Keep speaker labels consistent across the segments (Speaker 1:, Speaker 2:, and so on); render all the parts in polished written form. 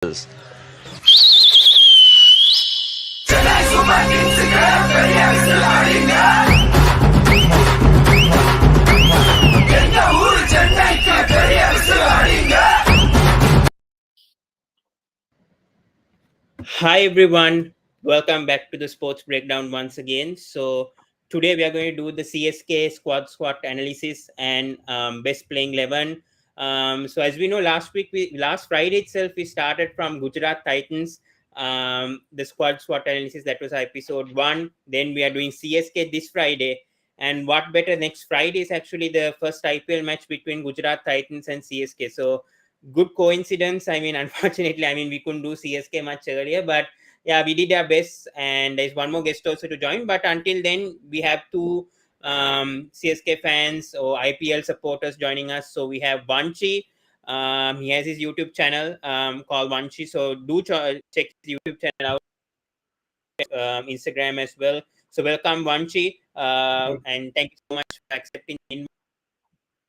Speaker 1: Chennai Super Kings பெரிய whistle அடிங்க எங்க ஊரு சென்னைக்கு பெரிய விசில் அடிங்க.
Speaker 2: Hi everyone, welcome back to the sports breakdown once again. So today we are going to do the CSK squad analysis and best playing 11. So as we know, last Friday itself we started from Gujarat Titans, the squad analysis. That was episode 1. Then we are doing CSK this Friday, and what better, next Friday is actually the first IPL match between Gujarat Titans and CSK. So good coincidence. I mean, unfortunately, we couldn't do CSK much earlier, but yeah, we did our best, and there's one more guest also to join. But until then, we have two CSK fans or IPL supporters joining us. So we have Vanchi. He has his YouTube channel called Vanchi. So do check his YouTube channel out, Instagram as well. So welcome, Vanchi, and thank you so much for accepting the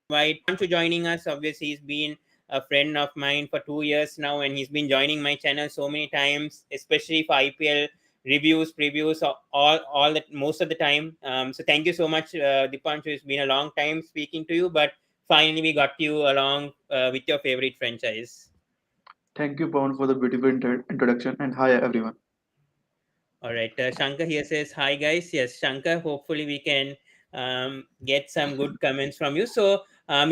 Speaker 2: invite. To joining us. Obviously, he's been a friend of mine for 2 years now, and he's been joining my channel so many times, especially for IPL reviews, previews, all that most of the time. So thank you so much, Deepanshu. It's been a long time speaking to you, but finally we got you along with your favorite franchise.
Speaker 3: Thank you, Pawan, for the beautiful introduction, and hi everyone.
Speaker 2: All right, Shankar here says hi guys. Yes, Shankar. Hopefully we can get some good comments from you. So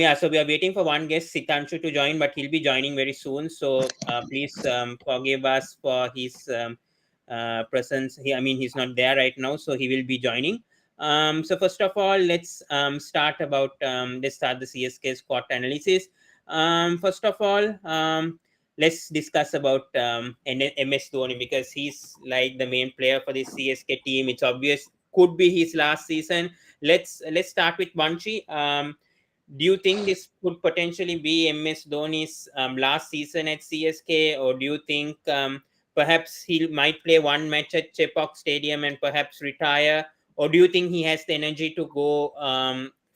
Speaker 2: yeah, so we are waiting for one guest, Sitanshu, to join, but he'll be joining very soon. So please forgive us for his presence. He's not there right now, so he will be joining. So first of all, let's start the CSK squad analysis. First of all, let's discuss about MS Dhoni, because he's like the main player for the CSK team. It's obvious could be his last season. Let's start with Vanchi. Do you think this could potentially be MS Dhoni's last season at CSK, or do you think perhaps he might play one match at Chepauk Stadium and perhaps retire, or do you think he has the energy to go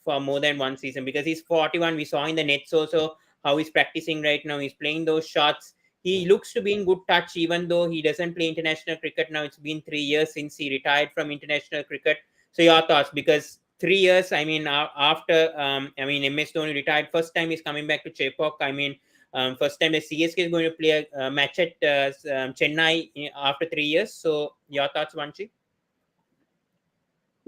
Speaker 2: for more than one season? Because he's 41. We saw in the nets also how he's practicing right now. He's playing those shots. He looks to be in good touch, even though he doesn't play international cricket now. It's been 3 years since he retired from international cricket. So your thoughts? Because 3 years, after MS Dhoni retired, first time he's coming back to Chepauk. First time the CSK is going to play a match at Chennai after 3 years. So your thoughts, Vanchi?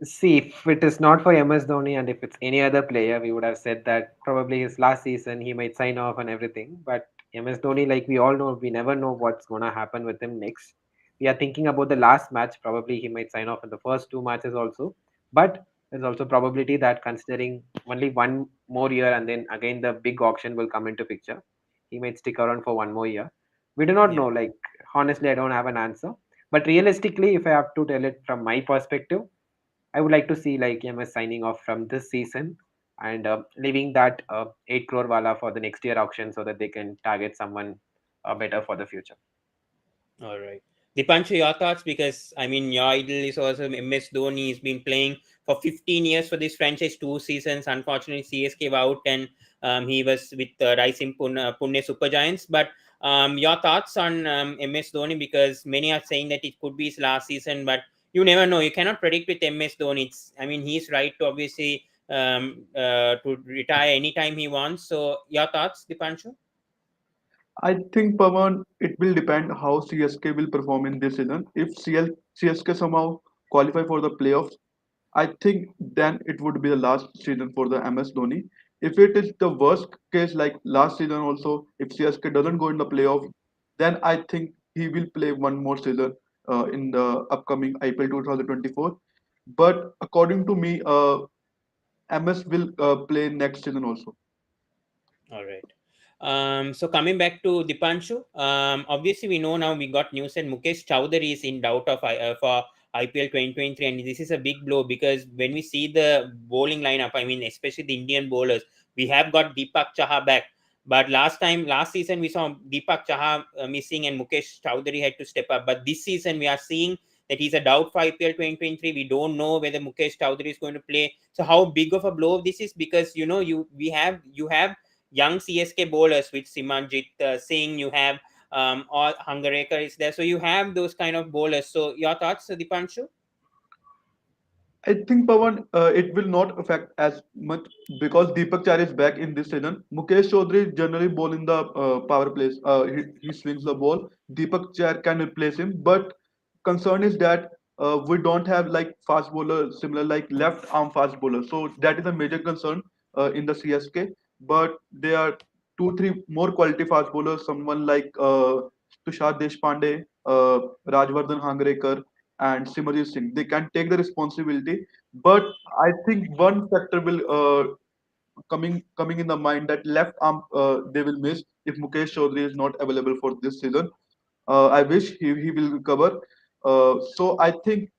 Speaker 4: See, if it is not for MS Dhoni and if it's any other player, we would have said that probably his last season he might sign off and everything. But MS Dhoni, like we all know, we never know what's gonna happen with him next. We are thinking about the last match. Probably he might sign off in the first two matches also. But there's also probability that considering only one more year and then again the big auction will come into picture, he might stick around for one more year. We do not
Speaker 2: Yeah.
Speaker 4: know. Like honestly, I don't have an answer. But realistically, if I have to tell it from my perspective, I would like to see like MS signing off from this season and leaving that 8 crore wala for the next year auction so that they can target someone better for the future.
Speaker 2: All right. Dipanshu, your thoughts? Because your idol is also MS Dhoni. He's been playing for 15 years for this franchise, 2 seasons. Unfortunately, CSK were out, and he was with Rising Pune Super Giants. But your thoughts on MS Dhoni? Because many are saying that it could be his last season, but you never know. You cannot predict with MS Dhoni. He's right to obviously to retire anytime he wants. So your thoughts, Dipanshu?
Speaker 3: I think, Pawan, it will depend how CSK will perform in this season. If CSK somehow qualify for the playoffs, I think then it would be the last season for the MS Dhoni. If it is the worst case, like last season also, if CSK doesn't go in the playoff, then I think he will play one more season in the upcoming IPL 2024. But according to me, MS will play next season also.
Speaker 2: All right. So coming back to Dipanshu, obviously we know now we got news that Mukesh Chowdhury is in doubt for IPL 2023, and this is a big blow because when we see the bowling lineup, especially the Indian bowlers, we have got Deepak Chahar back, but last season we saw Deepak Chahar missing and Mukesh Chowdhury had to step up. But this season we are seeing that he's a doubt for IPL 2023. We don't know whether Mukesh Chowdhury is going to play. So how big of a blow this is, because you have young CSK bowlers with Simanjit Singh. You have or Hungarekar is there. So you have those kind of bowlers. So your thoughts, Dipanshu?
Speaker 3: I think Pawan, it will not affect as much because Deepak Char is back in this season. Mukesh Chaudhary generally bowl in the power plays. He swings the ball. Deepak Char can replace him, but concern is that we don't have like fast bowler similar like left arm fast bowler. So that is a major concern in the CSK. But there are two, three more quality fast bowlers. Someone like Tushar Deshpande, Rajvardhan Hangrekar, and Simranjit Singh. They can take the responsibility, but I think one factor will coming in the mind that left arm they will miss if Mukesh Chaudhary is not available for this season. I wish he will recover. So I think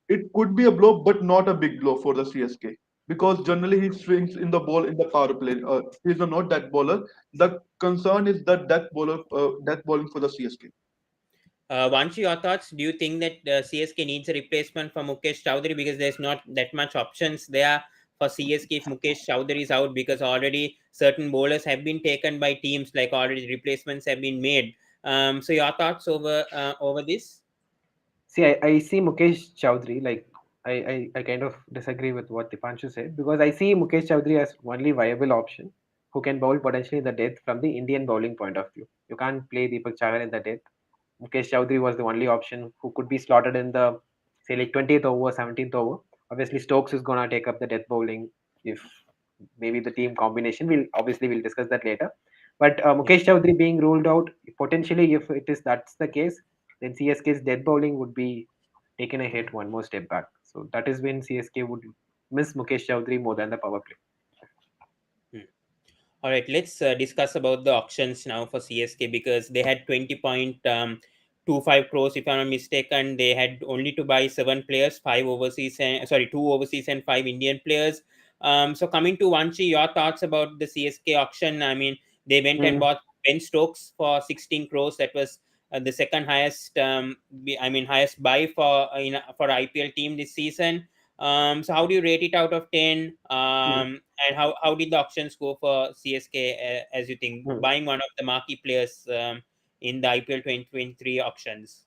Speaker 3: it could be a blow, but not a big blow for the CSK because generally he swings in the ball in the power play. He's not that bowler. The concern is that that bowling for the CSK.
Speaker 2: Vanchi, your thoughts? Do you think that CSK needs a replacement for Mukesh Chowdhury because there's not that much options there for CSK if Mukesh Chowdhury is out because already certain bowlers have been taken by teams, like already replacements have been made. So your thoughts over this?
Speaker 4: See, I see Mukesh Chowdhury, like I kind of disagree with what Dipanshu said because I see Mukesh Chowdhury as only viable option who can bowl potentially in the death from the Indian bowling point of view. You can't play Deepak Chahar in the death. Mukesh Chowdhury was the only option who could be slotted in the say like 20th over, 17th over. Obviously, Stokes is gonna take up the death bowling if maybe the team combination. We'll discuss that later. But Mukesh Chowdhury being ruled out potentially, if it is that's the case, then CSK's death bowling would be taken a hit one more step back. So that is when CSK would miss Mukesh Chowdhury more than the power play.
Speaker 2: Hmm. All right, let's discuss about the auctions now for CSK because they had 20.25 crores, if I'm not mistaken. They had only to buy 7 players, two overseas and 5 Indian players. So coming to Vanchi, your thoughts about the CSK auction? I mean, they went and
Speaker 4: Mm.
Speaker 2: bought Ben Stokes for 16 crores. That was the second highest, highest buy for IPL team this season. So how do you rate it out of 10?
Speaker 4: Mm.
Speaker 2: And how did the auctions go for CSK as you think,
Speaker 4: Mm.
Speaker 2: buying one of the marquee players in the IPL 2023 auctions?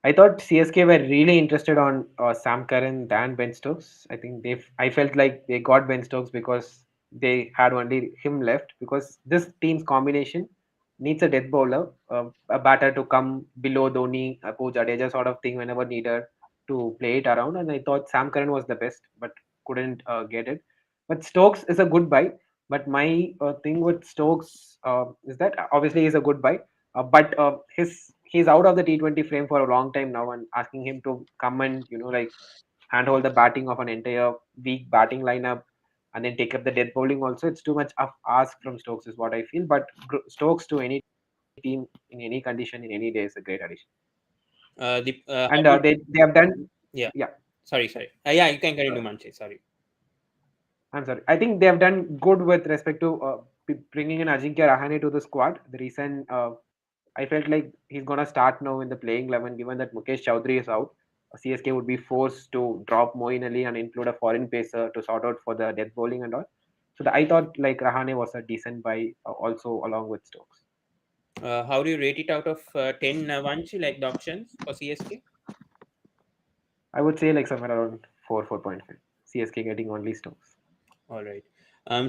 Speaker 4: I thought CSK were really interested on Sam Curran than Ben Stokes. I think I felt like they got Ben Stokes because they had only him left. Because this team's combination needs a death bowler, a batter to come below Dhoni, a Ko Jadeja sort of thing whenever needed to play it around. And I thought Sam Curran was the best, but couldn't get it. But Stokes is a good buy. But my thing with Stokes is that obviously he's a good buy, but he's out of the T20 frame for a long time now, and asking him to come and like handhold the batting of an entire weak batting lineup and then take up the death bowling also, it's too much of ask from Stokes is what I feel. But Stokes to any team in any condition in any day is a great addition.
Speaker 2: How
Speaker 4: And
Speaker 2: did,
Speaker 4: they have done,
Speaker 2: yeah,
Speaker 4: yeah.
Speaker 2: sorry. Yeah, you can
Speaker 4: uh,
Speaker 2: continue, Manche. Sorry.
Speaker 4: I'm sorry. I think they have done good with respect to bringing in Ajinkya Rahane to the squad. The reason I felt like he's gonna start now in the playing 11, given that Mukesh Chowdhury is out. CSK would be forced to drop Moeen Ali and include a foreign pacer to sort out for the death bowling and all. So I thought like Rahane was a decent buy, also along with Stokes.
Speaker 2: How do you rate it out of 10, Vanchi, like the auctions for CSK?
Speaker 4: I would say like somewhere around 4.5. CSK getting only Stokes.
Speaker 2: All right.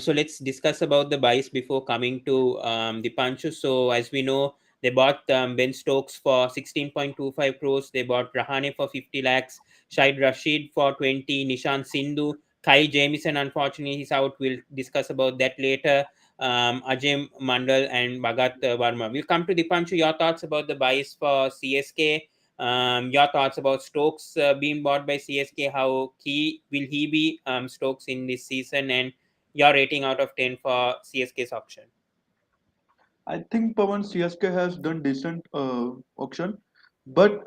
Speaker 2: So let's discuss about the buys before coming to Dipanshu. So as we know, they bought Ben Stokes for 16.25 crores. They bought Rahane for 50 lakhs, Shahid Rashid for 20, Nishant Sindhu, Kai Jamieson, unfortunately, he's out. We'll discuss about that later. Ajay Mandal and Bhagat Verma. We'll come to Dipanshu. Your thoughts about the buys for CSK? Your thoughts about Stokes being bought by CSK? How key will he be, Stokes, in this season? And your rating out of 10 for CSK's auction?
Speaker 3: I think Pawan CSK has done decent auction, but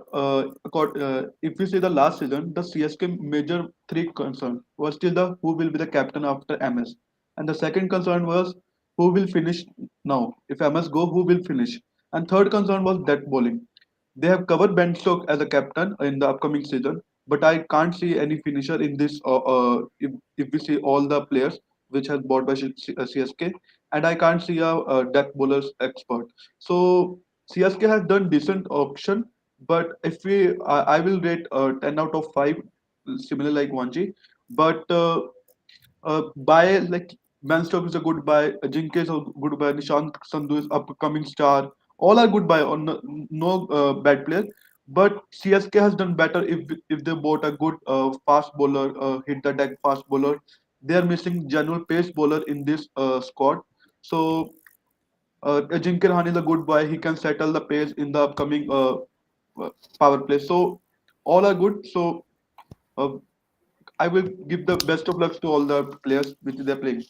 Speaker 3: if we see the last season, the CSK major three concern was still the who will be the captain after MS, and the second concern was who will finish now. If MS go, who will finish? And third concern was death bowling. They have covered Ben Stokes as a captain in the upcoming season, but I can't see any finisher in this. If we see all the players which has bought by CSK, and I can't see a death bowlers expert. So CSK has done decent auction, but if I will rate 10 out of 5, similar like Vanchi. But buy like Ben Stokes is a good buy, Jinke is a good buy, Nishant Sandhu is upcoming star. All are good buy, or no bad player. But CSK has done better if they bought a good fast bowler, hit the deck fast bowler. They are missing genuine pace bowler in this squad. So Ajinkya Rahane is a good boy. He can settle the pace in the upcoming power play. So all are good. So uh, I will give the best of luck to all the players which they are playing.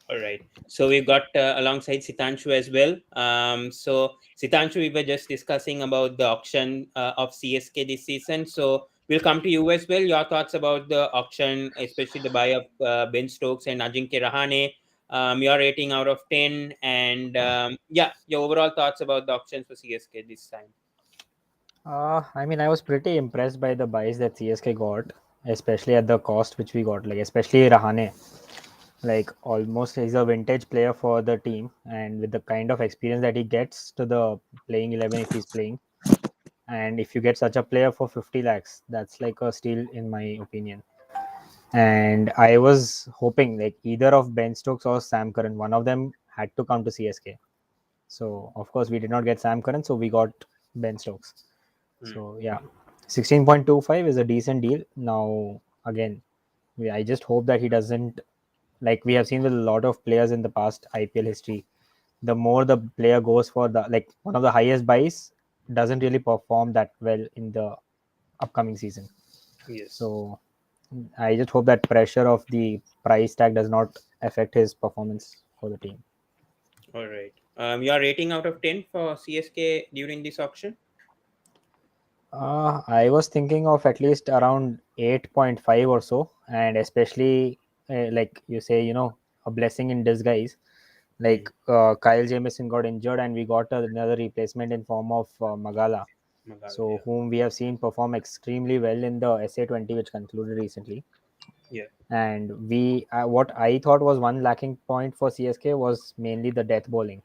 Speaker 2: All right. So we've got alongside Sitanshu as well. So Sitanshu, we were just discussing about the auction of CSK this season. So we'll come to you as well. Your thoughts about the auction, especially the buy of Ben Stokes and Ajinkya Rahane. Your rating out of 10, and yeah, your overall thoughts about the auctions for CSK this time.
Speaker 5: I mean, I was pretty impressed by the buys that CSK got, especially at the cost which we got. Like especially Rahane, like almost he's a vintage player for the team, and with the kind of experience that he gets to the playing 11 if he's playing, and if you get such a player for 50 lakhs, that's like a steal in my opinion. And I was hoping like either of Ben Stokes or Sam Curran, one of them had to come to CSK. So of course we did not get Sam Curran, so we got Ben Stokes. So yeah, 16.25 is a decent deal. Now again, I just hope that he doesn't, like we have seen with a lot of players in the past IPL history. The more the player goes for the like one of the highest buys, doesn't really perform that well in the upcoming season.
Speaker 2: Yes.
Speaker 5: So I just hope that pressure of the price tag does not affect his performance for the team.
Speaker 2: All right. Your rating out of 10 for CSK during this auction?
Speaker 5: I was thinking of at least around 8.5 or so, and especially like you say, a blessing in disguise. Like Kyle Jamieson got injured, and we got another replacement in form of Magala,
Speaker 2: Magala,
Speaker 5: so
Speaker 2: yeah.
Speaker 5: whom we have seen perform extremely well in the SA20, which concluded recently.
Speaker 2: Yeah.
Speaker 5: And we, what I thought was one lacking point for CSK was mainly the death bowling.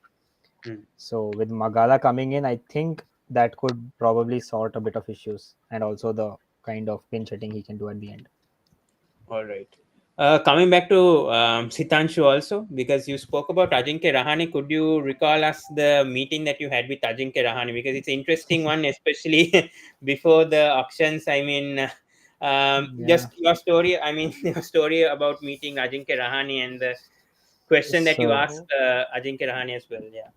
Speaker 5: So with Magala coming in, I think that could probably sort a bit of issues, and also the kind of pinch hitting he can do at the end.
Speaker 2: All right. Coming back to Sitanshu also, because you spoke about Ajinkya Rahane, could you recall us the meeting that you had with Ajinkya Rahane? Because it's an interesting one, especially before the auctions. I mean, just
Speaker 5: Yeah.
Speaker 2: your story. I mean, your story about meeting Ajinkya Rahane and the question that you asked
Speaker 5: So
Speaker 2: Ajinkya Rahane as well. Yeah.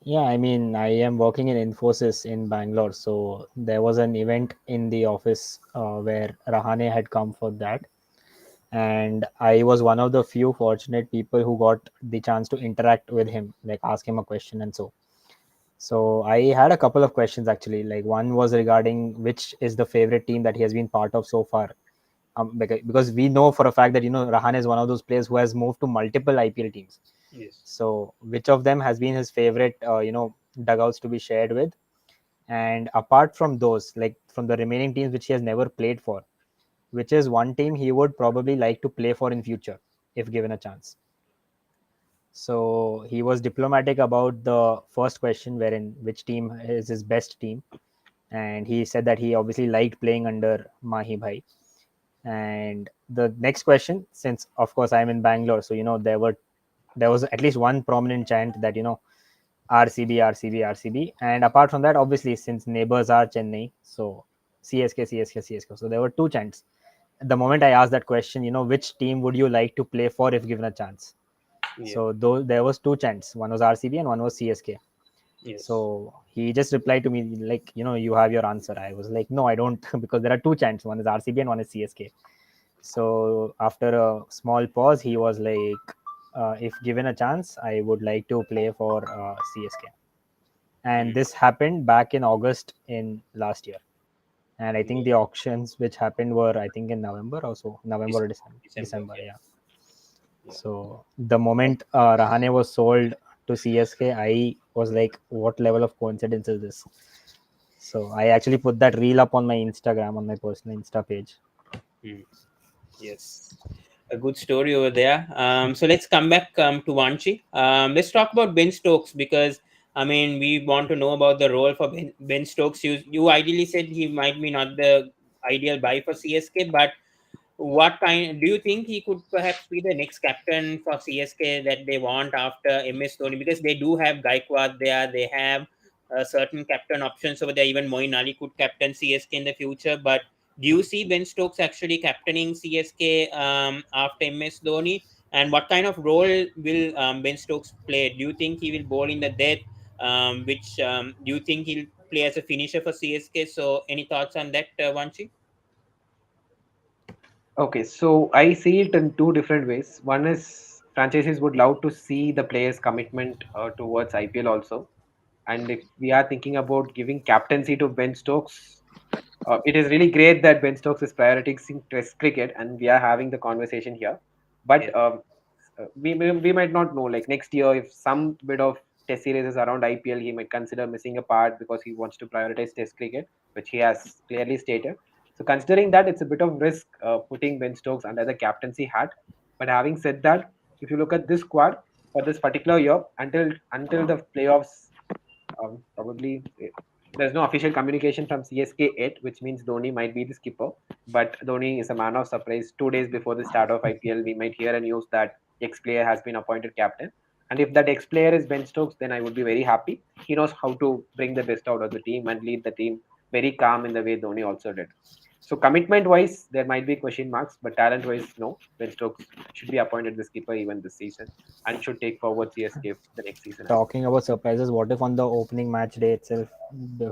Speaker 5: yeah, I mean, I am working in Infosys in Bangalore, so there was an event in the office where Rahane had come for that, and I was one of the few fortunate people who got the chance to interact with him, like ask him a question and so. So I had a couple of questions actually. Like one was regarding which is the favorite team that he has been part of so far. Because we know for a fact that Rahane is one of those players who has moved to multiple IPL teams.
Speaker 2: Yes.
Speaker 5: So which of them has been his favorite, dugouts to be shared with? And apart from those, like from the remaining teams which he has never played for, which is one team he would probably like to play for in future if given a chance? So he was diplomatic about the first question, wherein which team is his best team, and he said that he obviously liked playing under Mahi Bhai. And the next question, since of course I'm in Bangalore, so there was at least one prominent chant that RCB, RCB, RCB, and apart from that, obviously since neighbors are Chennai, so CSK, CSK, CSK. So there were two chants. The moment I asked that question, which team would you like to play for if given a chance?
Speaker 2: Yeah.
Speaker 5: So though there was two chants, one was RCB and one was CSK.
Speaker 2: Yes.
Speaker 5: So he just replied to me like, you have your answer. I was like, no, I don't, because there are two chants, one is RCB and one is CSK. So after a small pause, he was like, if given a chance, I would like to play for CSK. And this happened back in August in last year. And I think the auctions which happened were, I think, in November or so, November or December, yeah. So the moment Rahane was sold to CSK, I was like, what level of coincidence is this? So I actually put that reel up on my Instagram, on my personal Insta page.
Speaker 2: Yes, a good story over there. So let's come back to Vanchi. Let's talk about Ben Stokes, because I mean, we want to know about the role for Ben Stokes. You ideally said he might be not the ideal buy for CSK, but what kind do you think he could perhaps be the next captain for CSK that they want after MS Dhoni? Because they do have Gaikwad there, they have certain captain options over there. Even Moeen Ali could captain CSK in the future. But do you see Ben Stokes actually captaining CSK after MS Dhoni? And what kind of role will Ben Stokes play? Do you think he will bowl in the death? Which do you think he'll play as a finisher for CSK? So, any thoughts on that, Vanchi?
Speaker 4: Okay, so I see it in two different ways. One is franchises would love to see the players' commitment towards IPL also. And if we are thinking about giving captaincy to Ben Stokes, it is really great that Ben Stokes is prioritizing Test cricket, and we are having the conversation here. But we might not know. Like next year, if some bit of Test series is around IPL, he might consider missing a part because he wants to prioritize Test cricket, which he has clearly stated. So considering that, it's a bit of risk putting Ben Stokes under the captaincy hat. But having said that, if you look at this squad for this particular year, until the playoffs, probably there's no official communication from CSK yet, which means Dhoni might be the skipper. But Dhoni is a man of surprise. 2 days before the start of IPL, we might hear a news that X player has been appointed captain. And if that X player is Ben Stokes, then I would be very happy. He knows how to bring the best out of the team and lead the team very calm in the way Dhoni also did. So commitment wise, there might be question marks, but talent wise, no. Ben Stokes should be appointed the skipper even this season and should take forward CSK the next season.
Speaker 5: Talking about surprises, what if on the opening match day itself,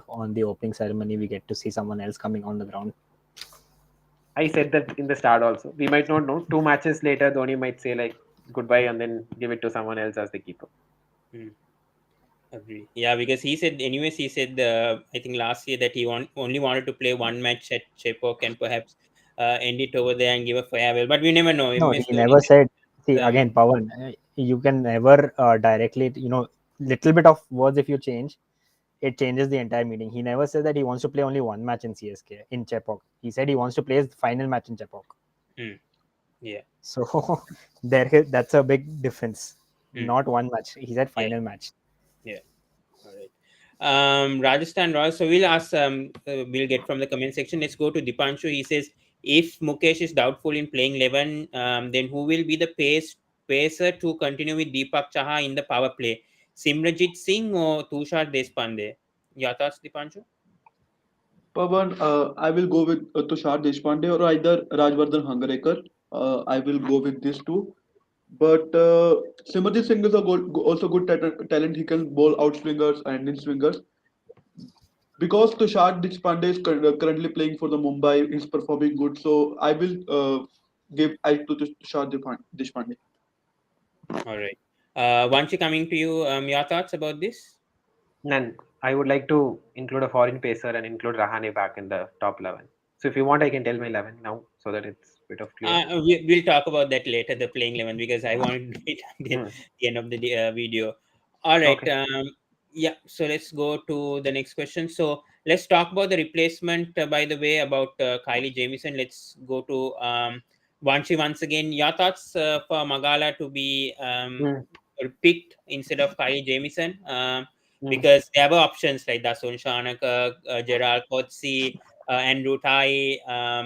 Speaker 5: on the opening ceremony, we get to see someone else coming on the ground?
Speaker 4: I said that in the start also. We might not know. 2 matches later, Dhoni might say like goodbye and then give it to someone else as the keeper.
Speaker 2: Agree. Yeah, because he said, anyways, he said, I think last year that he only wanted to play one match at Chepauk and perhaps end it over there and give a farewell. But we never know.
Speaker 5: No,
Speaker 2: MS
Speaker 5: he
Speaker 2: Dhoni
Speaker 5: never said. See,
Speaker 2: said,
Speaker 5: again, Pawan, you can never directly, little bit of words if you change, it changes the entire meaning. He never said that he wants to play only one match in CSK, in Chepauk. He said he wants to play his final match in Chepauk.
Speaker 2: yeah.
Speaker 5: So that's a big difference. Not one match. He said final match.
Speaker 2: Yeah. All right. Rajasthan Royals. So we'll ask. We'll get from the comment section. Let's go to Deepanshu. He says, if Mukesh is doubtful in playing 11, then who will be the pacer to continue with Deepak Chaha in the power play? Simranjit Singh or Tushar Deshpande? Your thoughts, Deepanshu?
Speaker 3: Pavan, I will go with Tushar Deshpande or either Rajvardhan Hangarekar. I will go with these two. But Simranjit Singh is also good talent. He can bowl out swingers and in swingers. Because Tushar Deshpande is currently playing for the Mumbai, he's performing good. So I will give I to Tushar Deshpande.
Speaker 2: All right. Vanchi, coming to you, your thoughts about this?
Speaker 4: And I would like to include a foreign pacer and include Rahane back in the top 11. So if you want, I can tell my 11 now so that it's a bit of clear.
Speaker 2: We'll talk about that later, the playing 11, because I wanted to do it until the end of the video. All right.
Speaker 4: Okay.
Speaker 2: Yeah. So let's go to the next question. So let's talk about the replacement, by the way, about Kylie Jamieson. Let's go to Vanchi once again. Your thoughts for Magala to be picked instead of Kylie Jamieson? Because there were options like Dasun Shanaka, Gerald Kotsi, Andrew Tai,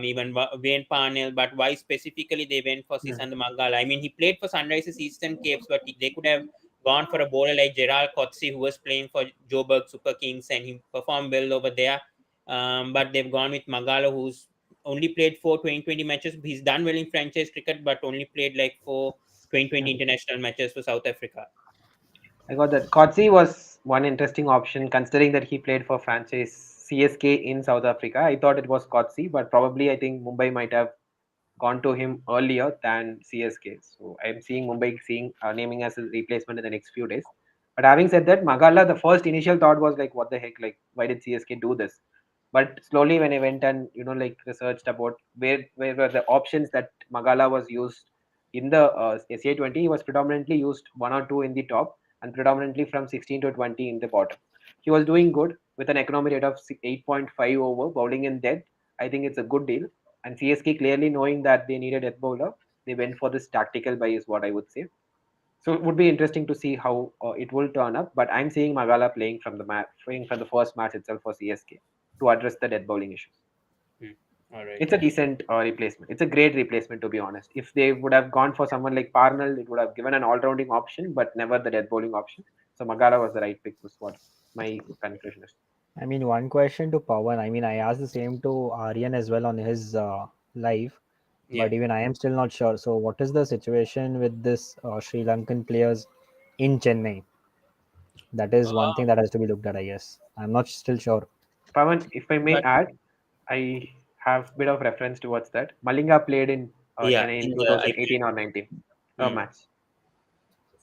Speaker 2: even Wayne Parnell. But why specifically they went for Sisand Magala? I mean, he played for Sunrisers Eastern Capes, but they could have gone for a bowler like Gerald Kotsi, who was playing for Joburg Super Kings, and he performed well over there. But they've gone with Magala, who's only played 4 2020 matches. He's done well in franchise cricket, but only played like 4 2020 international matches for South Africa.
Speaker 4: I got that. Kotze was one interesting option considering that he played for franchise CSK in South Africa. I thought it was Kotze, but probably I think Mumbai might have gone to him earlier than CSK. So I'm seeing Mumbai naming as a replacement in the next few days. But having said that, Magala, the first initial thought was like, what the heck? Like, why did CSK do this? But slowly, when I went and researched about where were the options that Magala was used in the SA20, he was predominantly used 1 or 2 in the top and predominantly from 16 to 20 in the bottom. He was doing good with an economy rate of 8.5 over bowling in death. I think it's a good deal. And CSK clearly knowing that they needed a bowler, they went for this tactical buy is what I would say. So it would be interesting to see how it will turn up. But I'm seeing Magala playing from the first match itself for CSK to address the death bowling issues.
Speaker 2: All right.
Speaker 4: It's a decent replacement. It's a great replacement, to be honest. If they would have gone for someone like Parnell, it would have given an all-rounding option, but never the death bowling option. So Magala was the right pick. Was what my conclusion is.
Speaker 5: I mean, one question to Pawan. I mean, I asked the same to Aryan as well on his live,
Speaker 2: Yeah.
Speaker 5: but even I am still not sure. So, what is the situation with this Sri Lankan players in Chennai? That is one thing that has to be looked at, I guess. I'm not still sure.
Speaker 4: Pavan, if I may
Speaker 2: But
Speaker 4: add, I have a bit of reference towards that. Malinga played in
Speaker 2: yeah,
Speaker 4: Chennai in
Speaker 2: in the
Speaker 4: 2018 or 19 a
Speaker 2: IPL.
Speaker 4: match.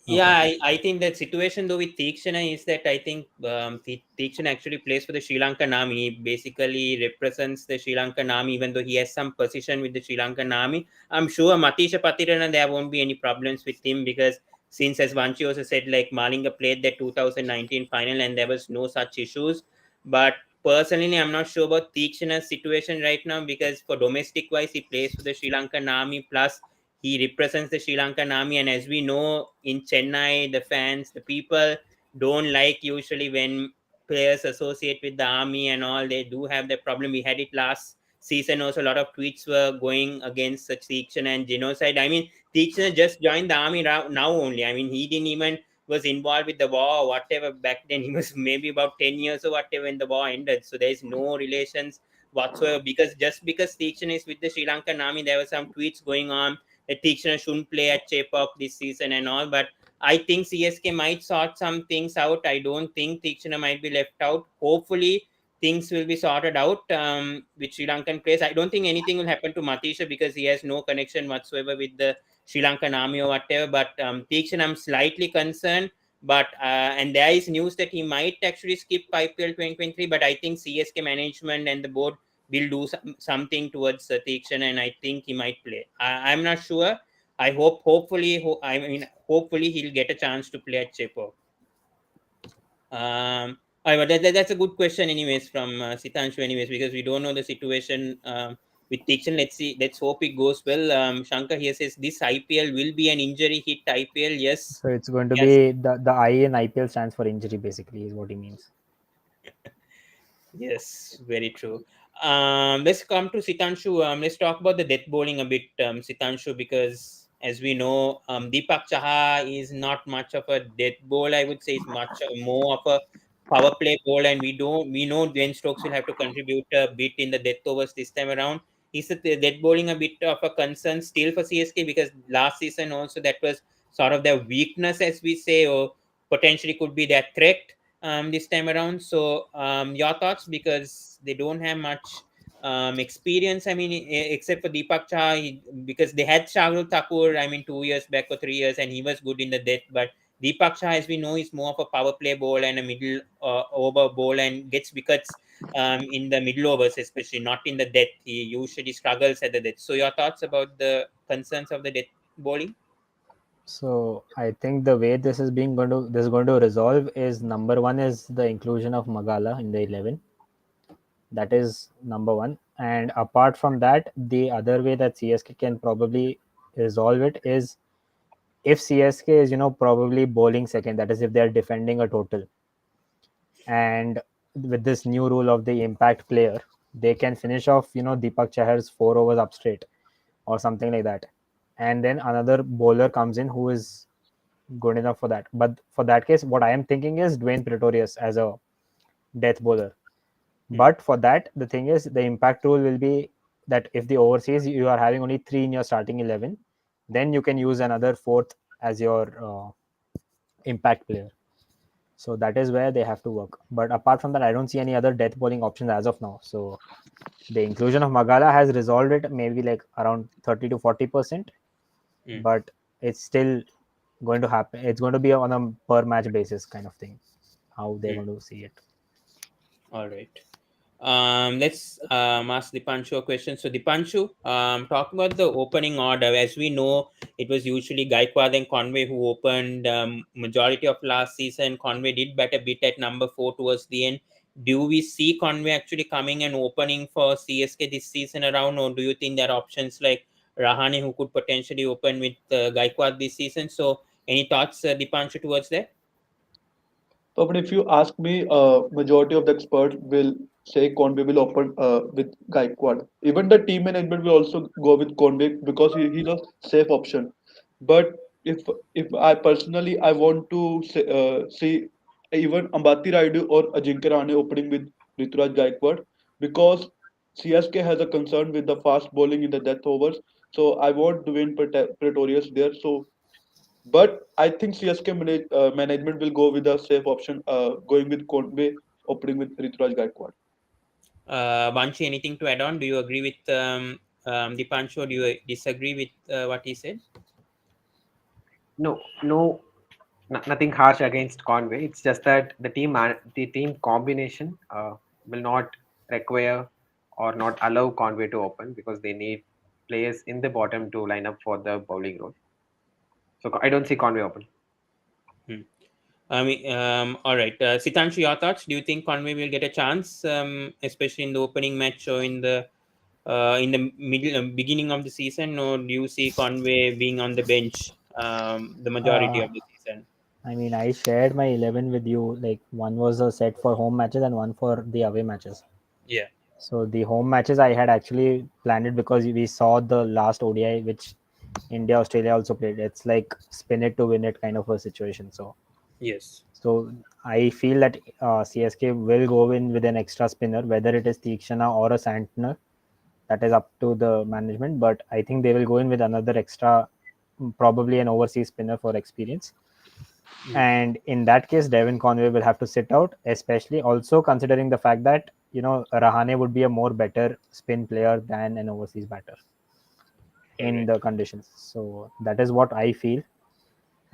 Speaker 2: Yeah,
Speaker 5: Okay.
Speaker 2: I think that situation though with Theekshana is that I think Theekshana actually plays for the Sri Lankan Army. He basically represents the Sri Lankan Army, even though he has some position with the Sri Lankan Army. I'm sure Matisha Patirana, there won't be any problems with him because since, as Vanchi also said, like Malinga played the 2019 final and there was no such issues. But personally, I'm not sure about Theekshana's situation right now because for domestic wise, he plays for the Sri Lankan Army. Plus, he represents the Sri Lankan Army, and as we know in Chennai, the fans, the people don't like usually when players associate with the army and all. They do have that problem. We had it last season also. A lot of tweets were going against such Theekshana and genocide. I mean, Theekshana just joined the army now only. I mean, he didn't even was involved with the war or whatever back then. He was maybe about 10 years or whatever when the war ended. So there's no relations whatsoever because just because Theekshana is with the Sri Lankan army, there were some tweets going on that Theekshana shouldn't play at Chepauk this season and all. But I think CSK might sort some things out. I don't think Theekshana might be left out. Hopefully, things will be sorted out with Sri Lankan players. I don't think anything will happen to Matisha because he has no connection whatsoever with the Sri Lankan army or whatever. But Theekshana, I'm slightly concerned. But and there is news that he might actually skip IPL 2023. But I think CSK management and the board will do something towards Theekshana, and I think he might play. I'm not sure. Hopefully he'll get a chance to play at Chepo. But that's a good question, anyways, from Sitanshu, anyways, because we don't know the situation with Theekshana. Let's see. Let's hope it goes well. Shankar here says this IPL will be an injury hit IPL. Yes.
Speaker 5: So, it's going to
Speaker 2: Yes.
Speaker 5: be the I in IPL stands for injury, basically, is what he means.
Speaker 2: Yes, very true. Let's come to Sitanshu. Let's talk about the death bowling a bit, Sitanshu, because as we know, Deepak Chaha is not much of a death bowl. I would say is much more of a power play bowl, and we know Glenn Stokes will have to contribute a bit in the death overs this time around. Is the death bowling a bit of a concern still for CSK because last season also that was sort of their weakness, as we say, or potentially could be their threat this time around. So, your thoughts because they don't have much experience. I mean, except for Deepak Chah, because they had Shahrul Thakur. I mean, 2 years back or 3 years, and he was good in the death. But Deepak Chah, as we know, is more of a power play ball and a middle over ball and gets wickets in the middle overs, especially not in the death. He usually struggles at the death. So, your thoughts about the concerns of the death bowling?
Speaker 5: So I think the way this is going to resolve is number one is the inclusion of Magala in the 11. That is number one. And apart from that, the other way that CSK can probably resolve it is if CSK is probably bowling second. That is if they are defending a total. And with this new rule of the impact player, they can finish off Deepak Chahar's 4 overs up straight or something like that. And then another bowler comes in who is good enough for that. But for that case, what I am thinking is Dwayne Pretorius as a death bowler. But for that, the thing is, the impact rule will be that if the overseas you are having only 3 in your starting 11, then you can use another fourth as your impact player. So that is where they have to work. But apart from that, I don't see any other death bowling options as of now. So the inclusion of Magala has resolved it maybe like around 30 to 40%, but it's still going to happen. It's going to be on a per match basis kind of thing, how they're going to see it.
Speaker 2: All right. Let's ask Dipanshu a question. So Dipanshu, talk about the opening order. As we know, it was usually Gaikwad and Conway who opened majority of last season. Conway did bat a bit at number 4 towards the end. Do we see Conway actually coming and opening for CSK this season around, or do you think there are options like Rahane who could potentially open with Gaikwad this season? So Any thoughts, Deepanshu, towards that?
Speaker 3: But if you ask me, majority of the experts will say Conway will open with Gaikwad. Even the team management will also go with Conway because he's a safe option. But if I personally I want to see even Ambati Rayudu or Ajinkya Rahane opening with Rituraj Gaikwad because CSK has a concern with the fast bowling in the death overs. So I want Dwayne Pretorius there. So but I think CSK management will go with a safe option, going with Conway, opening with Rituraj Gaikwad.
Speaker 2: Vanchi, anything to add on? Do you agree with Deepanshu, or do you disagree with what he said?
Speaker 4: No, nothing harsh against Conway. It's just that the team combination will not require or not allow Conway to open because they need players in the bottom to line up for the bowling role. So I don't see Conway open.
Speaker 2: I mean, all right. Sitanshu, your thoughts? Do you think Conway will get a chance, especially in the opening match or in the middle beginning of the season, or do you see Conway being on the bench the majority
Speaker 5: Uh,
Speaker 2: of the season?
Speaker 5: I mean, I shared my 11 with you. Like, one was a set for home matches and one for the away matches.
Speaker 2: Yeah.
Speaker 5: So the home matches I had actually planned it because we saw the last ODI which India Australia also played. It's like spin it to win it kind of a situation.
Speaker 2: Yes.
Speaker 5: So I feel that CSK will go in with an extra spinner, whether it is Tikshana or a Santner. That is up to the management, but I think they will go in with another extra, probably an overseas spinner for experience. And in that case, Devin Conway will have to sit out, especially also considering the fact that Rahane would be a more better spin player than an overseas batter in
Speaker 2: Correct.
Speaker 5: the conditions. So that is what I feel.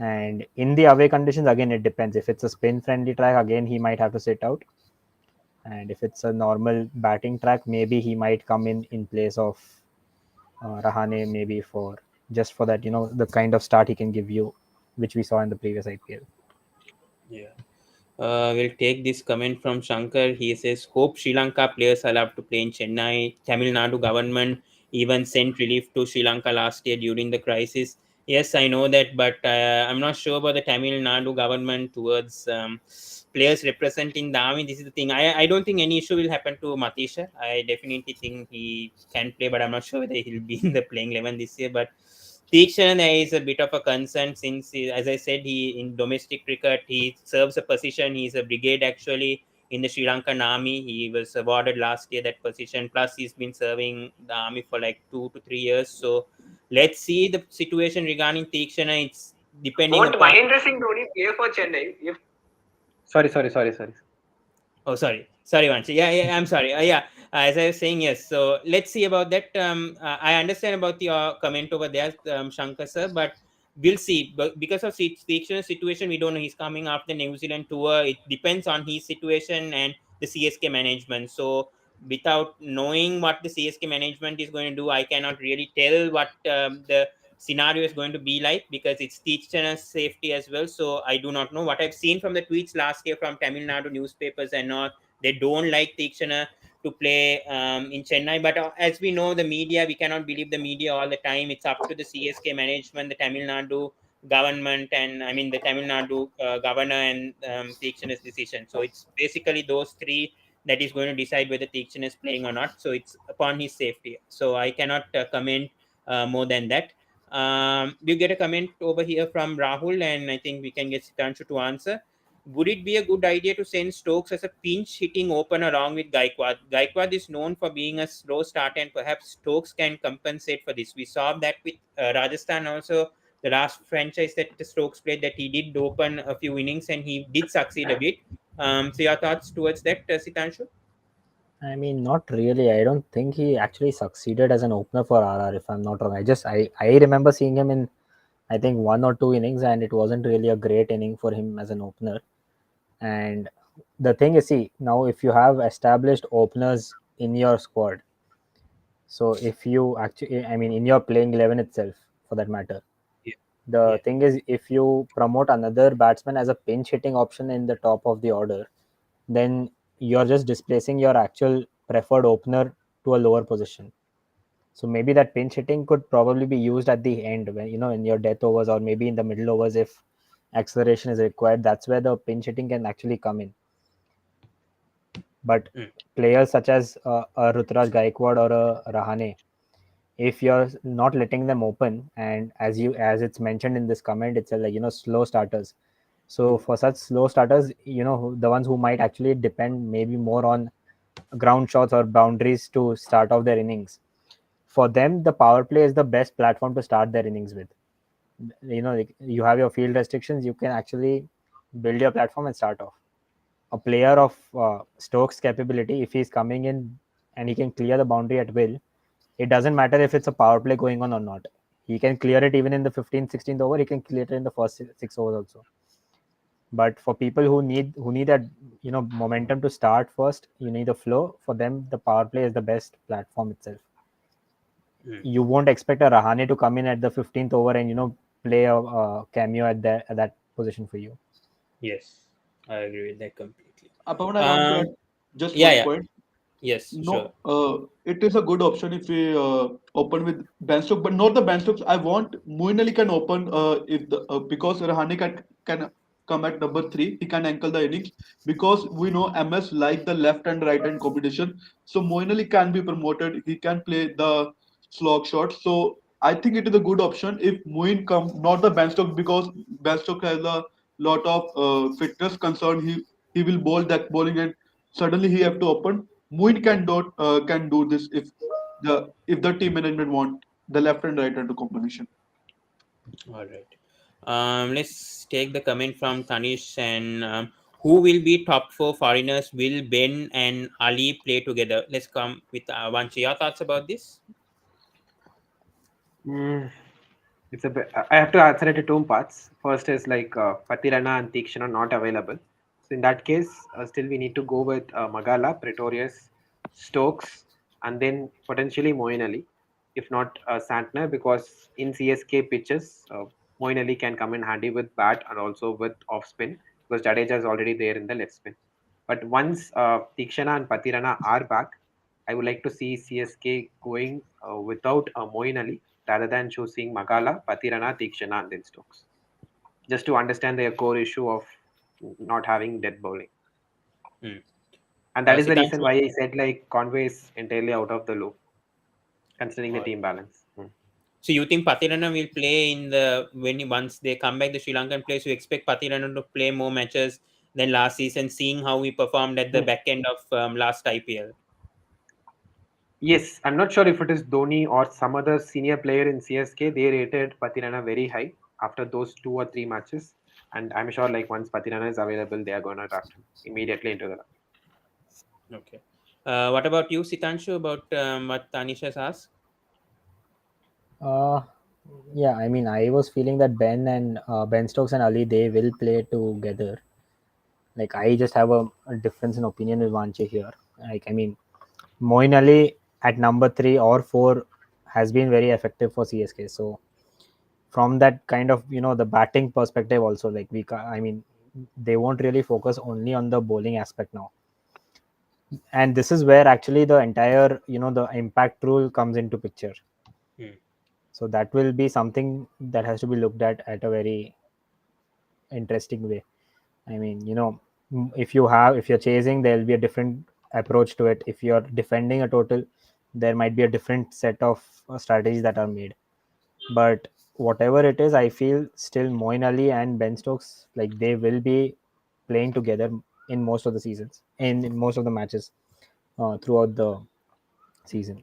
Speaker 5: And in the away conditions, again, it depends. If it's a spin friendly track, again, he might have to sit out. And if it's a normal batting track, maybe he might come in place of Rahane, maybe for just for that, the kind of start he can give you, which we saw in the previous IPL.
Speaker 2: Yeah. We'll take this comment from Shankar. He says, "Hope Sri Lanka players are allowed to play in Chennai. Tamil Nadu government even sent relief to Sri Lanka last year during the crisis." Yes, I know that, but I'm not sure about the Tamil Nadu government towards players representing the army. This is the thing. I don't think any issue will happen to Matisha. I definitely think he can play, but I'm not sure whether he'll be in the playing 11 this year. But Theekshana is a bit of a concern since, as I said, he in domestic cricket he serves a position. He's a brigade actually in the Sri Lankan army. He was awarded last year that position. Plus, he's been serving the army for like 2 to 3 years. So, let's see the situation regarding Theekshana. It's depending
Speaker 4: Won't
Speaker 2: upon.
Speaker 4: Mahendra Singh Dhoni play for Chennai? Sorry.
Speaker 2: Oh, sorry, Vanchi. Yeah, I'm sorry. Yeah, as I was saying, yes. So let's see about that. I understand about your comment over there, Shankar sir, but we'll see. But because of fictional situation, we don't know. He's coming after New Zealand tour. It depends on his situation and the CSK management. So without knowing what the CSK management is going to do, I cannot really tell what the scenario is going to be like because it's teacher's safety as well. So I do not know. What I've seen from the tweets last year from Tamil Nadu newspapers and all, they don't like Tikshana to play in Chennai. But as we know, the media, we cannot believe the media all the time. It's up to the CSK management, the Tamil Nadu government, and I mean the Tamil Nadu governor and Tikshana's decision. So it's basically those three that is going to decide whether Tikshana is playing or not. So it's upon his safety. So I cannot comment more than that. We get a comment over here from Rahul, and I think we can get Sitanshu to answer. Would it be a good idea to send Stokes as a pinch hitting opener along with Gaikwad? Gaikwad is known for being a slow starter, and perhaps Stokes can compensate for this. We saw that with Rajasthan also. The last franchise that the Stokes played, that he did open a few innings and he did succeed a bit. So your thoughts towards that, Sitanshu?
Speaker 5: I mean, not really. I don't think he actually succeeded as an opener for RR, if I'm not wrong. I remember seeing him in, I think, one or two innings, and it wasn't really a great inning for him as an opener. And the thing is, see, now if you have established openers in your squad, so if you actually, I mean, in your playing 11 itself, for that matter, the thing is, if you promote another batsman as a pinch hitting option in the top of the order, then you're just displacing your actual preferred opener to a lower position. So maybe that pinch hitting could probably be used at the end when in your death overs, or maybe in the middle overs if acceleration is required. That's where the pinch hitting can actually come in. But players such as a Ruturaj Gaikwad or a Rahane, if you're not letting them open, and as it's mentioned in this comment, it's like slow starters. So for such slow starters, the ones who might actually depend maybe more on ground shots or boundaries to start off their innings, for them the power play is the best platform to start their innings with. Like, you have your field restrictions, you can actually build your platform and start off. A player of Stokes' capability, if he's coming in and he can clear the boundary at will, it doesn't matter if it's a power play going on or not. He can clear it even in the 15th, 16th over. He can clear it in the first 6 overs also. But for people who need that momentum to start first, you need the flow. For them, the power play is the best platform itself. You won't expect a Rahane to come in at the 15th over and play a cameo at that position for you.
Speaker 2: Yes, I agree with that completely.
Speaker 3: Pawan, I want to add just
Speaker 2: Yeah,
Speaker 3: one
Speaker 2: yeah.
Speaker 3: point.
Speaker 2: Yes, sure.
Speaker 3: No, it is a good option if we open with Ben Stokes, but not the Ben Stokes. I want Moeen Ali can open if the because Rahane can come at number 3. He can ankle the innings because we know MS like the left and right hand combination. So Moeen Ali can be promoted. He can play the slog shot. So I think it is a good option if Moeen come, not the Ben Stokes, because Ben Stokes has a lot of fitness concern. He will bowl that bowling and suddenly he have to open. Moeen can do this if the team management want the left and right hand combination.
Speaker 2: All right. Let's take the comment from Tanish. And who will be top 4 foreigners? Will Ben and Ali play together? Let's come with Vanchi. Your thoughts about this?
Speaker 4: It's a bit, I have to answer it in two parts. First is like Patirana and Tikshan are not available. So in that case, still we need to go with Magala, Pretorius, Stokes, and then potentially Moeen Ali. If not Santner, because in CSK pitches, Moeen Ali can come in handy with bat and also with off spin, because Jadeja is already there in the left spin. But once Tikshana and Patirana are back, I would like to see CSK going without Moeen Ali rather than choosing Magala, Patirana, Tikshana, and then Stokes. Just to understand their core issue of not having dead bowling. And that is the reason
Speaker 2: Sitanshu?
Speaker 4: why I said like Conway is entirely out of the loop, considering the team balance.
Speaker 2: So you think Patirana will play in the once they come back the Sri Lankan players? You expect Patirana to play more matches than last season, seeing how he performed at the back end of last IPL?
Speaker 4: Yes, I'm not sure if it is Dhoni or some other senior player in CSK. They rated Patirana very high after those 2 or 3 matches, and I'm sure like once Patirana is available, they are going to draft him immediately into the lineup.
Speaker 2: Okay. What about you, Sitanshu, about what Tanish has asked?
Speaker 5: Yeah, I mean, I was feeling that Ben Stokes and Ali, they will play together. Like, I just have a difference in opinion with Vanchi here. Like, I mean, Moeen Ali at number 3 or 4 has been very effective for CSK. So from that kind of the batting perspective also, like I mean, they won't really focus only on the bowling aspect now. And this is where actually the entire the impact rule comes into picture. So that will be something that has to be looked at a very interesting way. I mean, if you're chasing, there'll be a different approach to it. If you're defending a total, there might be a different set of strategies that are made. But whatever it is, I feel still Moeen Ali and Ben Stokes, like, they will be playing together in most of the seasons, in most of the matches throughout the season.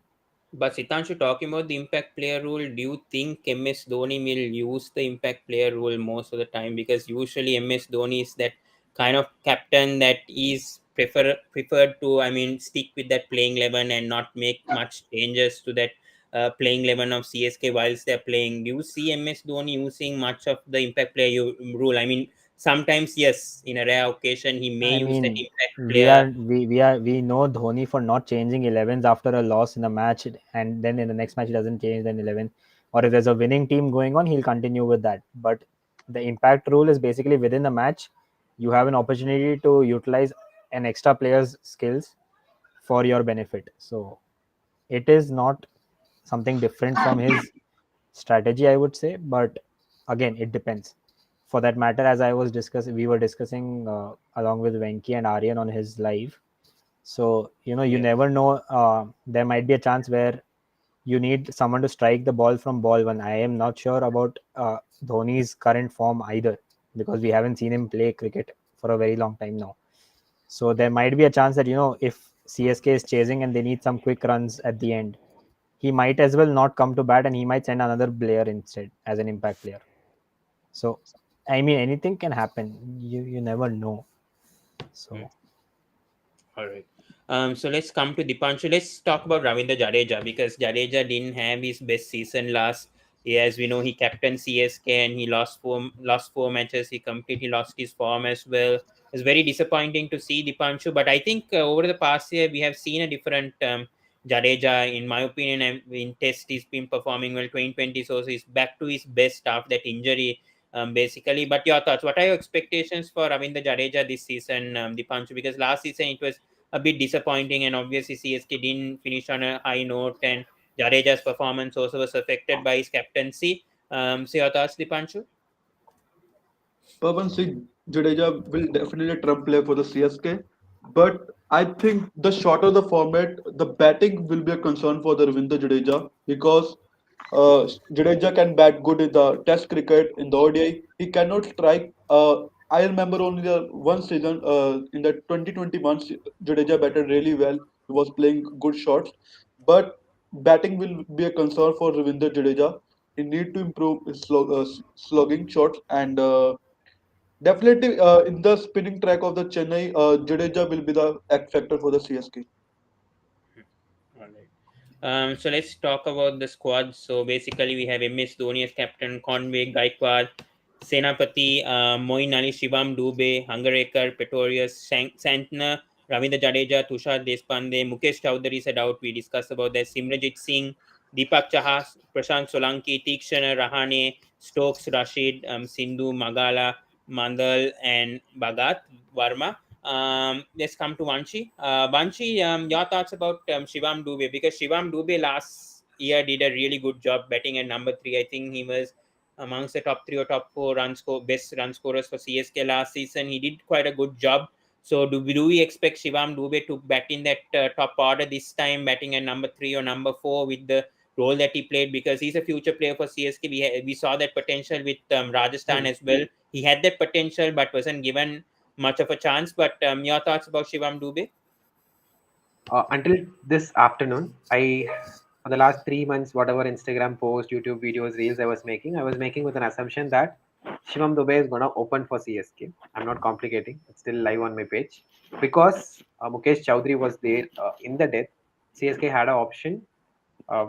Speaker 2: But Sitanshu, talking about the impact player rule, do you think MS Dhoni will use the impact player rule most of the time? Because usually MS Dhoni is that kind of captain that is preferred to, I mean, stick with that playing 11 and not make much changes to that playing 11 of CSK whilst they're playing. Do you see MS Dhoni using much of the impact player rule? I mean, sometimes yes, in a rare occasion he may
Speaker 5: I
Speaker 2: use that
Speaker 5: mean,
Speaker 2: impact player.
Speaker 5: we know Dhoni for not changing 11s after a loss in a match, and then in the next match he doesn't change the 11. Or if there's a winning team going on, he'll continue with that. But the impact rule is basically within the match, you have an opportunity to utilize an extra player's skills for your benefit. So it is not something different from his strategy, I would say. But again, it depends. For that matter, as we were discussing along with Venki and Aryan on his live. So you
Speaker 2: Yeah.
Speaker 5: never know. There might be a chance where you need someone to strike the ball from ball one. I am not sure about Dhoni's current form either, because we haven't seen him play cricket for a very long time now. So there might be a chance that if CSK is chasing and they need some quick runs at the end, he might as well not come to bat and he might send another player instead as an impact player. So I mean, anything can happen. You never know. So
Speaker 2: All right. So let's come to Dipanshu. Let's talk about Ravindra Jadeja, because Jadeja didn't have his best season last year. As we know, he captained CSK and he lost four matches. He completely lost his form as well. It's very disappointing to see Dipanshu, but I think over the past year we have seen a different Jadeja. In my opinion, and in Test he's been performing well. 2020, so he's back to his best after that injury. Basically, but your thoughts? What are your expectations for Ravindra Jadeja this season, Dipanshu? Because last season it was a bit disappointing, and obviously CSK didn't finish on a high note, and Jadeja's performance also was affected by his captaincy. So your thoughts, Dipanshu?
Speaker 3: Pavan Singh Jadeja will definitely trump play for the CSK, but I think the shorter the format, the batting will be a concern for the Ravindra Jadeja because Jadeja can bat good in the Test cricket in the ODI. He cannot strike. I remember only the one season in the 2021 Jadeja batted really well. He was playing good shots, but batting will be a concern for Ravindra Jadeja. He need to improve his slugging shots and. Definitely, in the spinning track of the Chennai, Jadeja will be the X factor for the CSK.
Speaker 2: All right. So let's talk about the squad. So basically, we have MS Dhoni as captain, Conway, Gaikwad, Senapati, Moin Ali, Shivam Dube, Hangarekar, Pretorius, Santner, Ravindra Jadeja, Tushar Deshpande, Mukesh Chowdhury said out. We discussed about that. Simranjit Singh, Deepak Chahar, Prashant Solanki, Tikshana Rahane, Stokes, Rashid, Sindhu, Magala, Mandal, and Bhagat Varma. Let's come to Vanchi. Vanchi, your thoughts about Shivam Dube, because Shivam Dube last year did a really good job batting at number 3. I think he was amongst the top 3 or top 4 best run scorers for CSK last season. He did quite a good job. So do we expect Shivam Dube to bat in that top order this time, batting at number 3 or number 4 with the role that he played? Because he's a future player for CSK. We saw that potential with Rajasthan as well. He had that potential but wasn't given much of a chance. But your thoughts about Shivam Dube?
Speaker 4: Until this afternoon, for the last 3 months, whatever Instagram post, YouTube videos, reels I was making with an assumption that Shivam Dube is gonna open for CSK. I'm not complicating; it's still live on my page because Mukesh Chowdhury was there in the death. CSK had an option uh,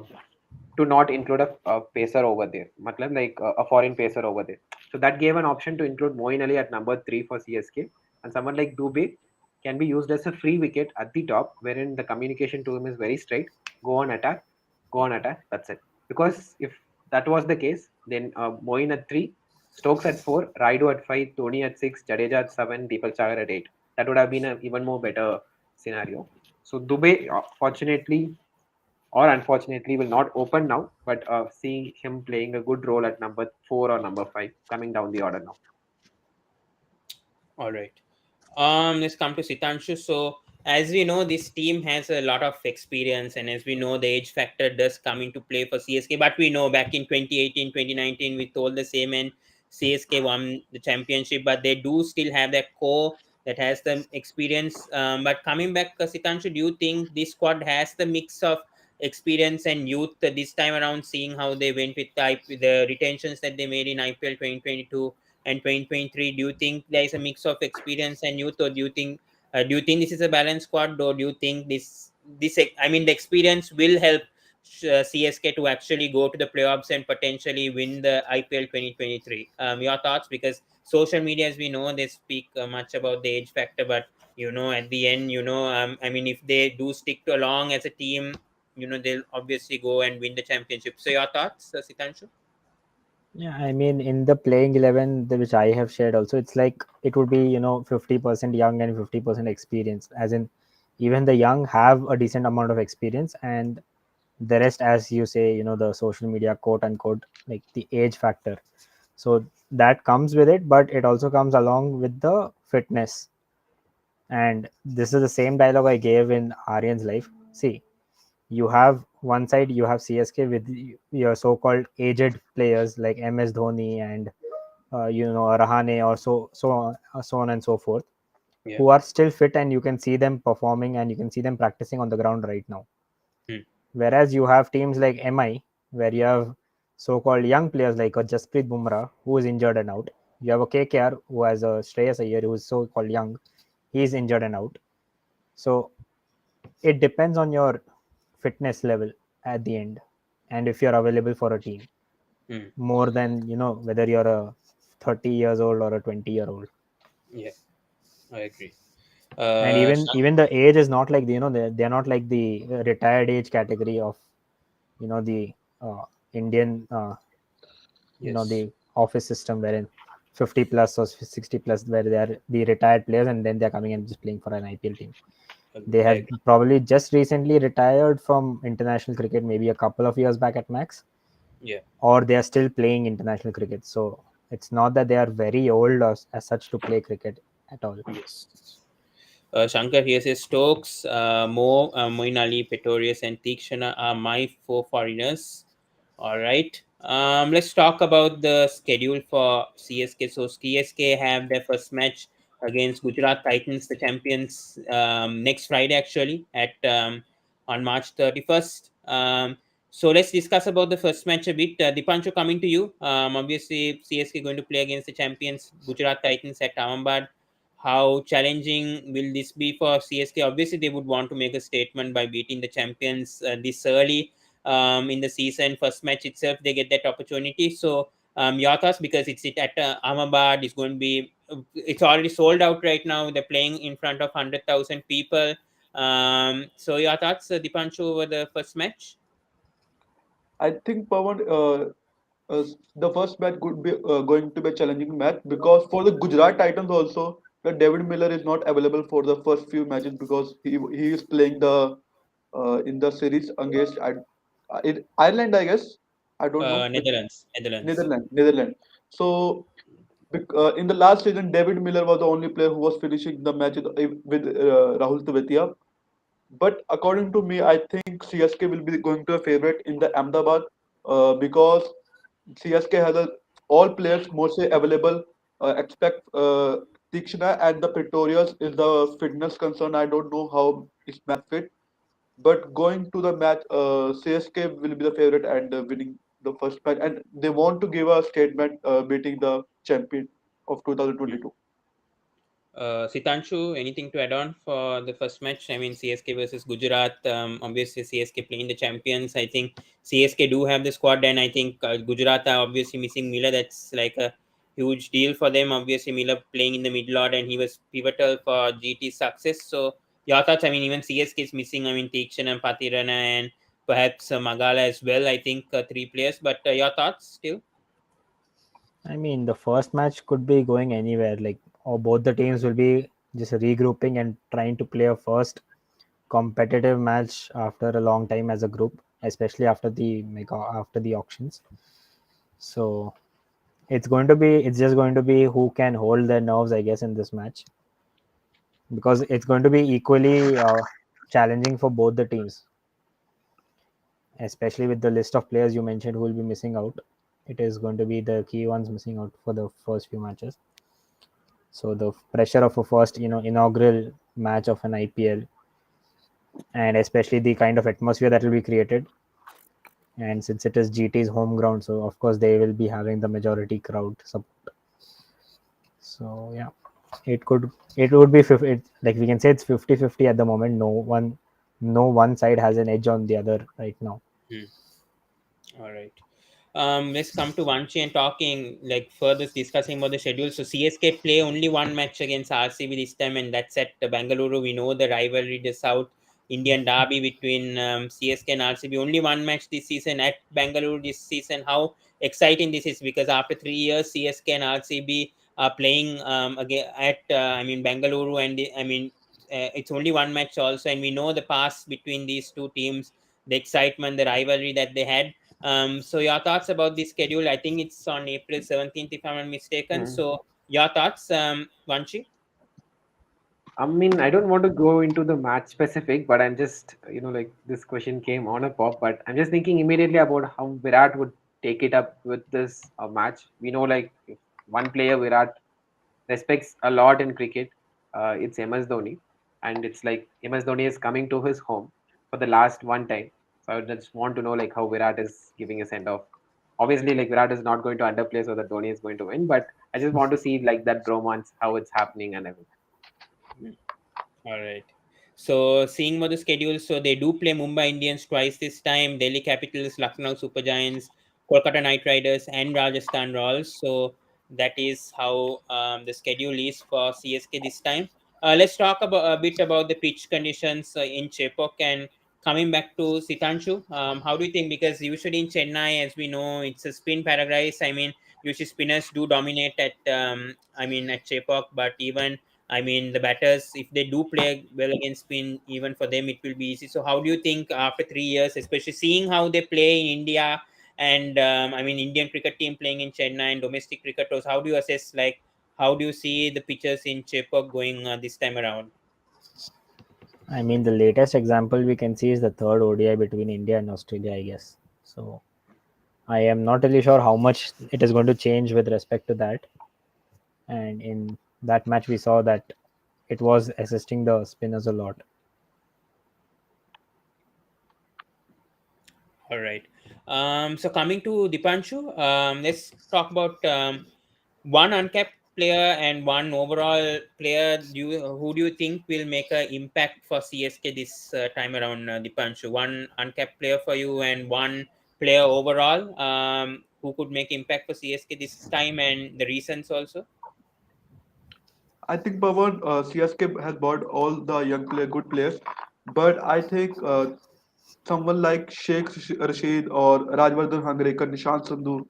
Speaker 4: to not include a pacer over there, matlab like a foreign pacer over there. So that gave an option to include Moin Ali at number 3 for CSK, and someone like Dube can be used as a free wicket at the top, wherein the communication to him is very straight: go on attack, go on attack. That's it. Because if that was the case, then Moin at 3, Stokes at 4, Raidu at 5, Dhoni at 6, Jadeja at 7, Deepak Chahar at 8. That would have been an even more better scenario. So Dube, fortunately or unfortunately, will not open now, but seeing him playing a good role at number 4 or number 5, coming down the order now.
Speaker 2: All right. Let's come to Sitanshu. So, as we know, this team has a lot of experience, and as we know, the age factor does come into play for CSK. But we know back in 2018, 2019, we told the same, and CSK won the championship, but they do still have that core that has the experience. But coming back, Sitanshu, do you think this squad has the mix of experience and youth this time around, seeing how they went with the retentions that they made in IPL 2022 and 2023? Do you think there is a mix of experience and youth, or do you think this is a balanced squad, or do you think this I mean the experience will help CSK to actually go to the playoffs and potentially win the IPL 2023? Your thoughts? Because social media, as we know, they speak much about the age factor, but at the end, I mean, if they do stick to along as a team, they'll obviously go and win the championship. So your thoughts, Sitanshu?
Speaker 5: yeah, I mean, in the playing 11, which I have shared also, it's like it would be 50% young and 50% experience. As in, even the young have a decent amount of experience, and The rest, as you say, the social media, quote unquote, like the age factor. So that comes with it, but it also comes along with the fitness. And this is the same dialogue I gave in Aryan's life. See, you have one side, you have CSK with your so-called aged players like MS Dhoni and Rahane, or so on and so forth,
Speaker 2: Yeah.
Speaker 5: who are still fit, and you can see them performing and you can see them practicing on the ground right now.
Speaker 2: Hmm.
Speaker 5: Whereas you have teams like MI, where you have so-called young players like a Jasprit Bumrah, who is injured and out. You have a KKR who has a Shreyas Iyer, who is so-called young. He is injured and out. So it depends on your fitness level at the end, and if you're available for a team,
Speaker 2: Hmm.
Speaker 5: more than whether you're a 30 years old or a 20-year-old.
Speaker 2: Yeah, I agree.
Speaker 5: And even the age is not like they're not like the retired age category of the Indian
Speaker 2: Yes.
Speaker 5: the office system, wherein 50 plus or 60 plus, where they are the retired players and then they're coming and just playing for an IPL team. They
Speaker 2: I
Speaker 5: have
Speaker 2: agree.
Speaker 5: probably just recently retired from international cricket, maybe a couple of years back at max,
Speaker 2: Yeah.
Speaker 5: or they are still playing international cricket. So it's not that they are very old as such to play cricket at all.
Speaker 2: Yes. Shankar here says Stokes, Mo, Moin Ali, Pretorius, and Tikshana are my four foreigners. All right. Let's talk about the schedule for CSK. So CSK have their first match against Gujarat Titans, the champions, next Friday actually at on March 31st. So let's discuss about the first match a bit. Dipanshu, coming to you. Obviously, CSK going to play against the champions Gujarat Titans at Ahmedabad. How challenging will this be for CSK? Obviously, they would want to make a statement by beating the champions this early in the season. First match itself, they get that opportunity. So, your thoughts, because it's at Ahmedabad, it's going to be, it's already sold out right now. They're playing in front of 100,000 people. So, your thoughts, Dipanshu, over the first match?
Speaker 3: I think Pawan, the first match could be going to be a challenging match because for the Gujarat Titans also, the David Miller is not available for the first few matches because he is playing the in the series against in Ireland, I guess. I don't know which
Speaker 2: Netherlands. Netherlands.
Speaker 3: Netherlands. So in the last season, David Miller was the only player who was finishing the match with Rahul Tewatia. But according to me, I think CSK will be going to a favorite in the Ahmedabad because CSK has all players mostly available. Expect Tikshna and the Pretorius is the fitness concern. I don't know how is match fit, but going to the match, CSK will be the favorite and winning the first match, and they want to give a statement beating the champion of
Speaker 2: Hmm.
Speaker 3: 2022.
Speaker 2: Sitanshu, anything to add on for the first match? I mean, CSK versus Gujarat. Obviously, CSK playing the champions. I think CSK do have the squad, and I think Gujarat are obviously missing Miller. That's like a huge deal for them. Obviously, Miller playing in the middle order, and he was pivotal for GT's success. So, your thoughts? I mean, even CSK is missing. I mean, Teakshan and Patirana, and perhaps Magala as well. I think three players. But your thoughts still?
Speaker 5: I mean, the first match could be going anywhere, like, or both the teams will be just regrouping and trying to play a first competitive match after a long time as a group, especially after the auctions. So it's just going to be who can hold their nerves, I guess, in this match, because it's going to be equally challenging for both the teams, especially with the list of players you mentioned who will be missing out. It is going to be the key ones missing out for the first few matches. So the pressure of a first inaugural match of an IPL, and especially the kind of atmosphere that will be created, and since it is GT's home ground, so of course they will be having the majority crowd support. So yeah, it would be like we can say it's 50-50 at the moment. No one side has an edge on the other right now.
Speaker 2: Hmm. All right. Let's come to Vanchi and talking like further discussing about the schedule. So CSK play only one match against RCB this time, and that's at Bangalore. We know the rivalry, the South Indian derby between CSK and RCB. Only one match this season at Bangalore this season. How exciting this is, because after 3 years, CSK and RCB are playing again at I mean Bangalore, and I mean it's only one match also, and we know the past between these two teams. the excitement, the rivalry that they had. So your thoughts about this schedule? I think it's on April 17th, if I'm not mistaken. So your thoughts, Vanchi?
Speaker 4: I mean, I don't want to go into the match specific, but I'm just, like this question came on a pop, but I'm just thinking immediately about how Virat would take it up with this match. We know, like, if one player Virat respects a lot in cricket, it's MS Dhoni. And it's like MS Dhoni is coming to his home for the last one time. So I would just want to know, like, how Virat is giving a send off. Obviously, like, Virat is not going to underplay so that Dhoni is going to win, but I just want to see, like, that bromance, how it's happening and everything.
Speaker 2: All right. So seeing what the schedule, so they do play Mumbai Indians twice this time, Delhi Capitals, Lucknow Super Giants, Kolkata Knight Riders, and Rajasthan Royals. So that is how the schedule is for CSK this time. Let's talk about a bit about the pitch conditions in Chepauk, and coming back to Sitanshu. How do you think? Because usually in Chennai, as we know, it's a spin paradise. I mean, usually spinners do dominate at at Chepauk, but even the batters, if they do play well against spin, even for them, it will be easy. So, how do you think after 3 years, especially seeing how they play in India and Indian cricket team playing in Chennai and domestic cricketers, how do you assess, like, how do you see the pitches in Chepauk going this time around?
Speaker 5: I mean, the latest example we can see is the third ODI between India and Australia, I guess. So I am not really sure how much it is going to change with respect to that. And in that match, we saw that it was assisting the spinners a lot.
Speaker 2: All right. So coming to Dipanshu, let's talk about one uncapped player and one overall player. Who do you think will make an impact for CSK this time around, Dipanshu? One uncapped player for you and one player overall, who could make impact for CSK this time, and the reasons also.
Speaker 3: I think Pawan, CSK has bought all the good players, but I think someone like Sheikh Rashid or Rajvardhan Hangrekar, Nishant Sandhu,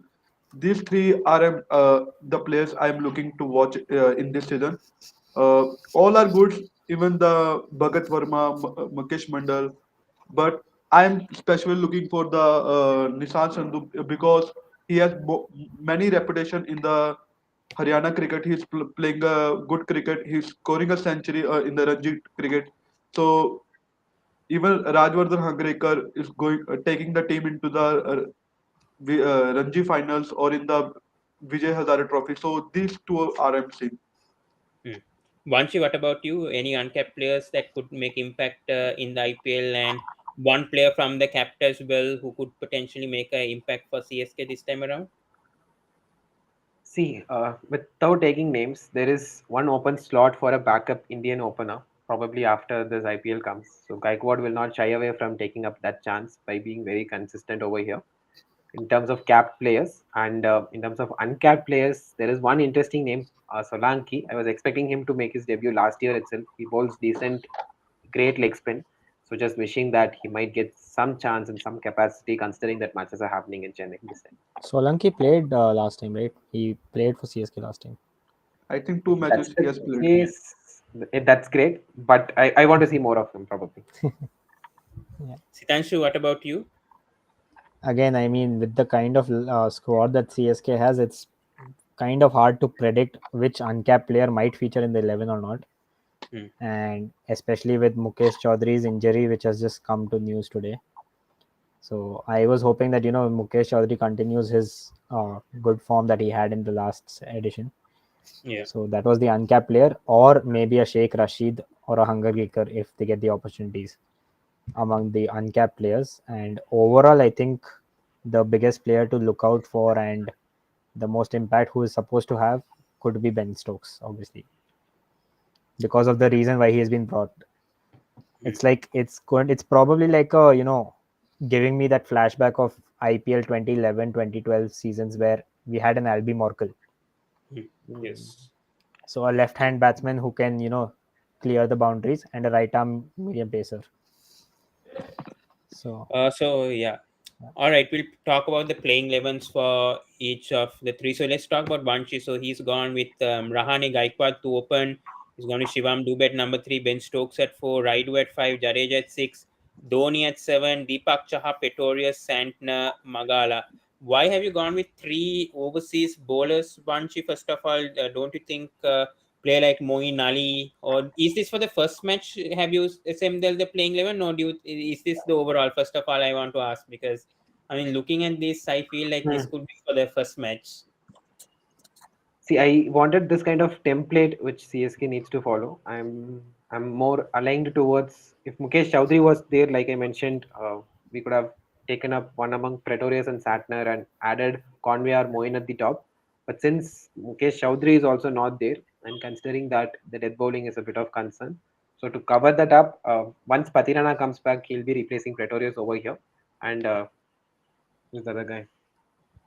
Speaker 3: these three are the players I am looking to watch in this season. All are good, even the Bhagat Verma, Mukesh Mandal, but I am especially looking for the Nishant Sandhu because he has many reputation in the Haryana cricket. He's playing a good cricket. He's scoring a century in the Ranji cricket. So even Rajvardhan Hangrekar is going taking the team into the Ranji finals or in the Vijay Hazare Trophy. So these two are I'm seeing.
Speaker 2: Hmm. Vanchi, what about you? Any uncapped players that could make impact in the IPL, and one player from the capped as well who could potentially make an impact for CSK this time around?
Speaker 4: See, without taking names, there is one open slot for a backup Indian opener, probably after this IPL comes. So Gaikwad will not shy away from taking up that chance by being very consistent over here. In terms of capped players and in terms of uncapped players, there is one interesting name, Solanki. I was expecting him to make his debut last year itself. He bowls decent, great leg spin. So just wishing that he might get some chance and some capacity, considering that matches are happening in Chennai this time.
Speaker 5: Solanki played last time, right? He played for CSK last time.
Speaker 3: I think two
Speaker 4: If that's
Speaker 3: matches he
Speaker 4: the
Speaker 3: has played.
Speaker 4: case, that's great. But I want to see more of him probably.
Speaker 2: Sitanshu, what about you?
Speaker 5: Again, I mean, with the kind of squad that CSK has, it's kind of hard to predict which uncapped player might feature in the 11 or not.
Speaker 2: Hmm.
Speaker 5: And especially with Mukesh Chaudhary's injury, which has just come to news today. So I was hoping that, Mukesh Chaudhary continues his good form that he had in the last edition.
Speaker 2: Yeah.
Speaker 5: So that was the uncapped player, or maybe a Sheikh Rashid or a Hunger Kicker if they get the opportunities among the uncapped players. And overall, I think the biggest player to look out for and the most impact who is supposed to have could be Ben Stokes, obviously, because of the reason why he has been brought. It's like it's probably like giving me that flashback of IPL 2011 2012 seasons where we had an Albie Morkel.
Speaker 2: Yes.
Speaker 5: So a left hand batsman who can clear the boundaries, and a right arm medium pacer. So
Speaker 2: Yeah. All right, we'll talk about the playing 11s for each of the three. So let's talk about Vanchi. So he's gone with Rahane Gaikwad to open. He's gone with Shivam Dubey at number 3, Ben Stokes at 4, Raidu at 5, Jadeja at 6, Dhoni at 7, Deepak Chahar, Pretorius, Santner, Magala. Why have you gone with 3 overseas bowlers, Vanchi? First of all, don't you think player like Moeen Ali, or is this for the first match? Have you assembled the playing 11, or is this the overall? First of all, I want to ask, because I mean, looking at this, I feel like this could be for the first match.
Speaker 4: See, I wanted this kind of template which CSK needs to follow. I'm more aligned towards if Mukesh Chowdhury was there, like I mentioned, we could have taken up one among Pretorius and Satner and added Conway or Moin at the top. But since Mukesh Chowdhury is also not there, and considering that the death bowling is a bit of concern, so to cover that up, once Patirana comes back, he'll be replacing Pretorius over here, and who's the other guy?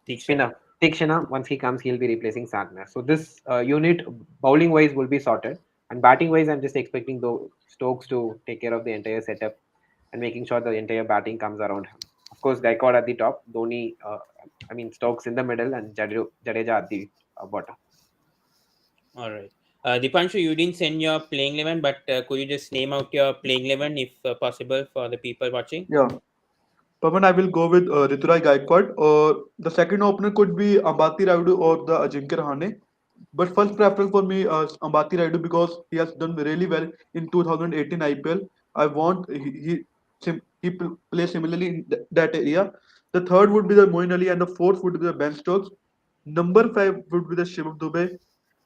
Speaker 2: Tikshana.
Speaker 4: Tikshana, once he comes, he'll be replacing Santner. So this unit, bowling wise, will be sorted, and batting wise, I'm just expecting the Stokes to take care of the entire setup and making sure the entire batting comes around him. Of course, Gaikwad at the top, Dhoni, Stokes in the middle, and Jadeja at the bottom.
Speaker 2: All right. Dipanshu, you didn't send your playing 11, but could you just name out your playing 11 if possible for the people watching?
Speaker 3: Yeah. Pavan, I will go with Riturai Gaikwad. Or the second opener could be Ambati Rayudu or the Ajinkya Rahane. But first preference for me is Ambati Rayudu because he has done really well in 2018 IPL. I want play similarly in that area. The third would be the Moin Ali and the fourth would be the Ben Stokes. Number 5 would be the Shivam Dube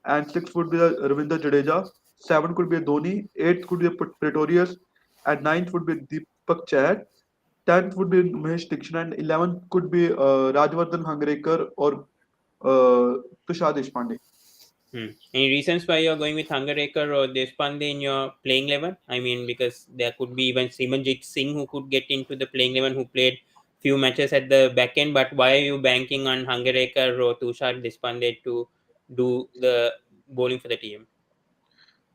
Speaker 3: and 6 would be the Ravinder Jadeja. 7 could be Dhoni. 8 could be Pretorius and ninth would be Deepak Chahar. 10th would be Mahesh Dixon and 11th could be Rajvardhan Hangrekar or Tushar Deshpande.
Speaker 2: Any reasons why you're going with Hangarekar or Deshpande in your playing 11? I mean, because there could be even Simanjit Singh who could get into the playing 11 who played few matches at the back end. But why are you banking on Hangarekar or Tushar Deshpande to do the bowling for the team?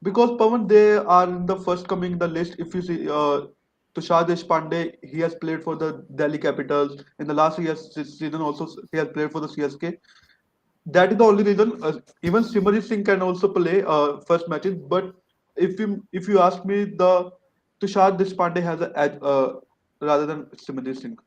Speaker 3: Because Pawan, they are in the first coming in the list. If you see Tushar Deshpande, he has played for the Delhi Capitals. In the last year's season also, he has played for the CSK. That is the only reason. Even Simranjit Singh can also play first matches. But if you ask me, the Tushar Deshpande has an edge rather than Simranjit Singh.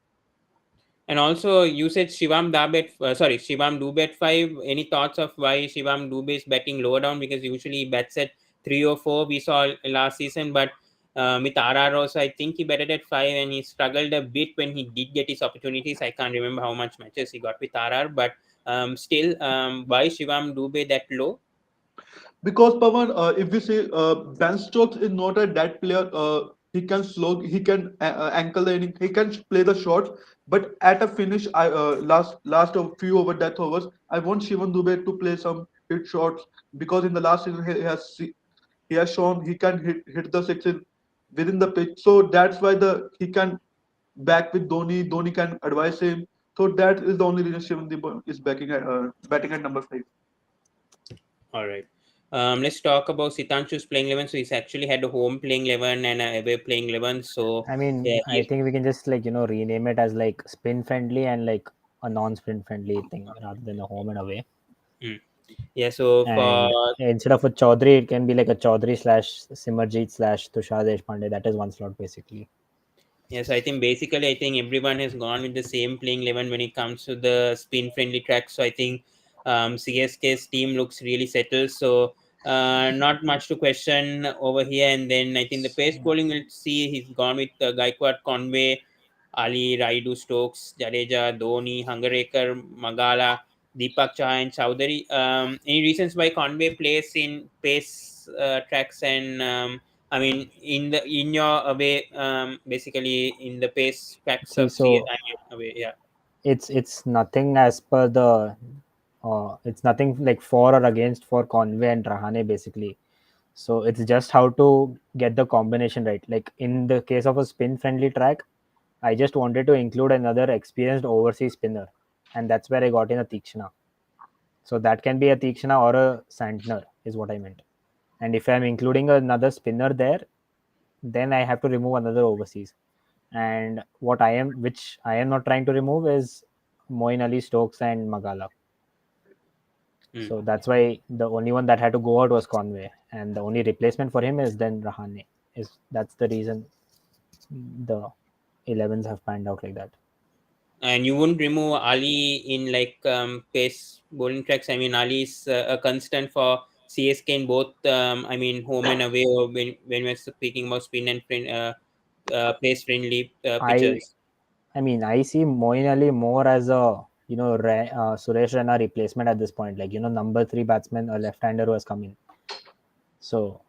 Speaker 2: And also, you said Shivam Dube at 5. Any thoughts of why Shivam Dube is batting lower down? Because usually he bats at 3 or 4. We saw last season, but with RR also, I think he batted at 5 and he struggled a bit when he did get his opportunities. I can't remember how much matches he got with RR, but still, why Shivam Dube that low?
Speaker 3: Because Pawan, if we say Ben Stokes is not a dead player, he can slow, he can ankle the inning, he can play the shots. But at a finish, last of few over death overs, I want Shivan Dube to play some hit shots because in the last season he has shown he can hit the sixes within the pitch. So that's why the he can back with Dhoni. Dhoni can advise him. So that is the only reason Shivan Dube is batting at number 5.
Speaker 2: All right. Let's talk about Sitanshu's playing 11. So he's actually had a home playing 11 and a away playing 11. So
Speaker 5: I mean,
Speaker 2: yeah,
Speaker 5: I think we can just rename it as like spin friendly and like a non-spin friendly thing rather than a home and away.
Speaker 2: yeah. So for
Speaker 5: And instead of a Chaudhary, it can be like a Chaudhary slash Simarjeet slash Tushar Deshpande. That is one slot basically.
Speaker 2: yes, I think basically everyone has gone with the same playing 11 when it comes to the spin friendly track. So I think CSK's team looks really settled. So not much to question over here. And then I think the pace bowling, we'll see he's gone with Gaikwad, Conway, Ali, Raidu, Stokes, Jadeja, Dhoni, Hangarekar, Magala, Deepak Chahar, and Chowdhury. Any reasons why Conway plays in pace tracks and I mean, in your away, basically in the pace tracks
Speaker 5: See,
Speaker 2: of C
Speaker 5: so
Speaker 2: away, yeah.
Speaker 5: it's nothing as per the it's nothing like for or against for Conway and Rahane basically. So it's just how to get the combination right. Like in the case of a spin friendly track, I just wanted to include another experienced overseas spinner, and that's where I got in a Tikshana. So that can be a Tikshana or a Santner is what I meant. And if I'm including another spinner there, then I have to remove another overseas. And which I am not trying to remove is Moin Ali, Stokes, and Magala. So that's why the only one that had to go out was Conway, and the only replacement for him is then Rahane. That's the reason the 11s have panned out like that.
Speaker 2: And you wouldn't remove Ali in like pace bowling tracks. I mean, Ali is a constant for CSK in both. I mean, home and away. Or when we're speaking about spin and pace friendly
Speaker 5: I
Speaker 2: pitchers.
Speaker 5: I mean, I see Moeen Ali more as a Suresh Raina replacement at this point. Like number 3 batsman, a left-hander who has come in. So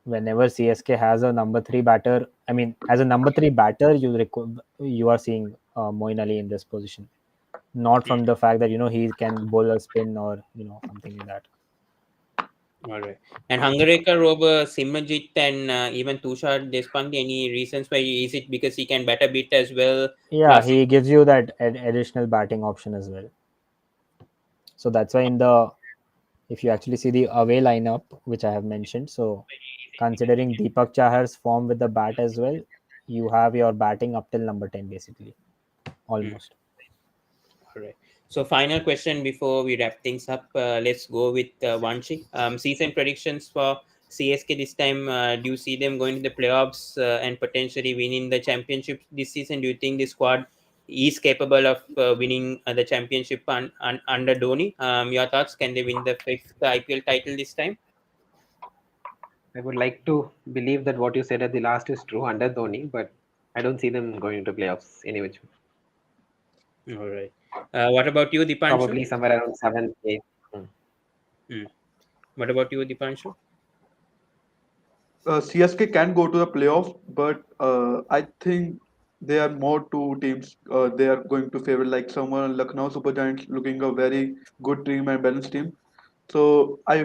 Speaker 5: whenever CSK has a number 3 batter, I mean, as a number 3 batter, you are seeing Moeen Ali in this position, not from the fact that he can bowl a spin or something like that.
Speaker 2: All right. And Hungareka, Rober, Simranjit, and even Tushar Deshpande, any reasons why? Is it because he can bat a bit as well?
Speaker 5: Yeah,
Speaker 2: Plus,
Speaker 5: he gives you that additional batting option as well. So that's why if you actually see the away lineup, which I have mentioned, so considering Deepak Chahar's form with the bat as well, you have your batting up till number 10 basically, almost.
Speaker 2: all right. So, final question before we wrap things up. Let's go with Vanchi. Season predictions for CSK this time. Do you see them going to the playoffs and potentially winning the championship this season? Do you think the squad is capable of winning the championship under Dhoni? Your thoughts? Can they win the 5th IPL title this time?
Speaker 4: I would like to believe that what you said at the last is true under Dhoni, but I don't see them going to playoffs any which way.
Speaker 2: All right. What about you, Dipanshu?
Speaker 4: Probably somewhere around 7th, 8th.
Speaker 2: What about you, Dipanshu?
Speaker 3: CSK can go to the playoffs, but I think there are more two teams they are going to favor, like someone Lucknow Super Giants looking a very good team and balanced team. So I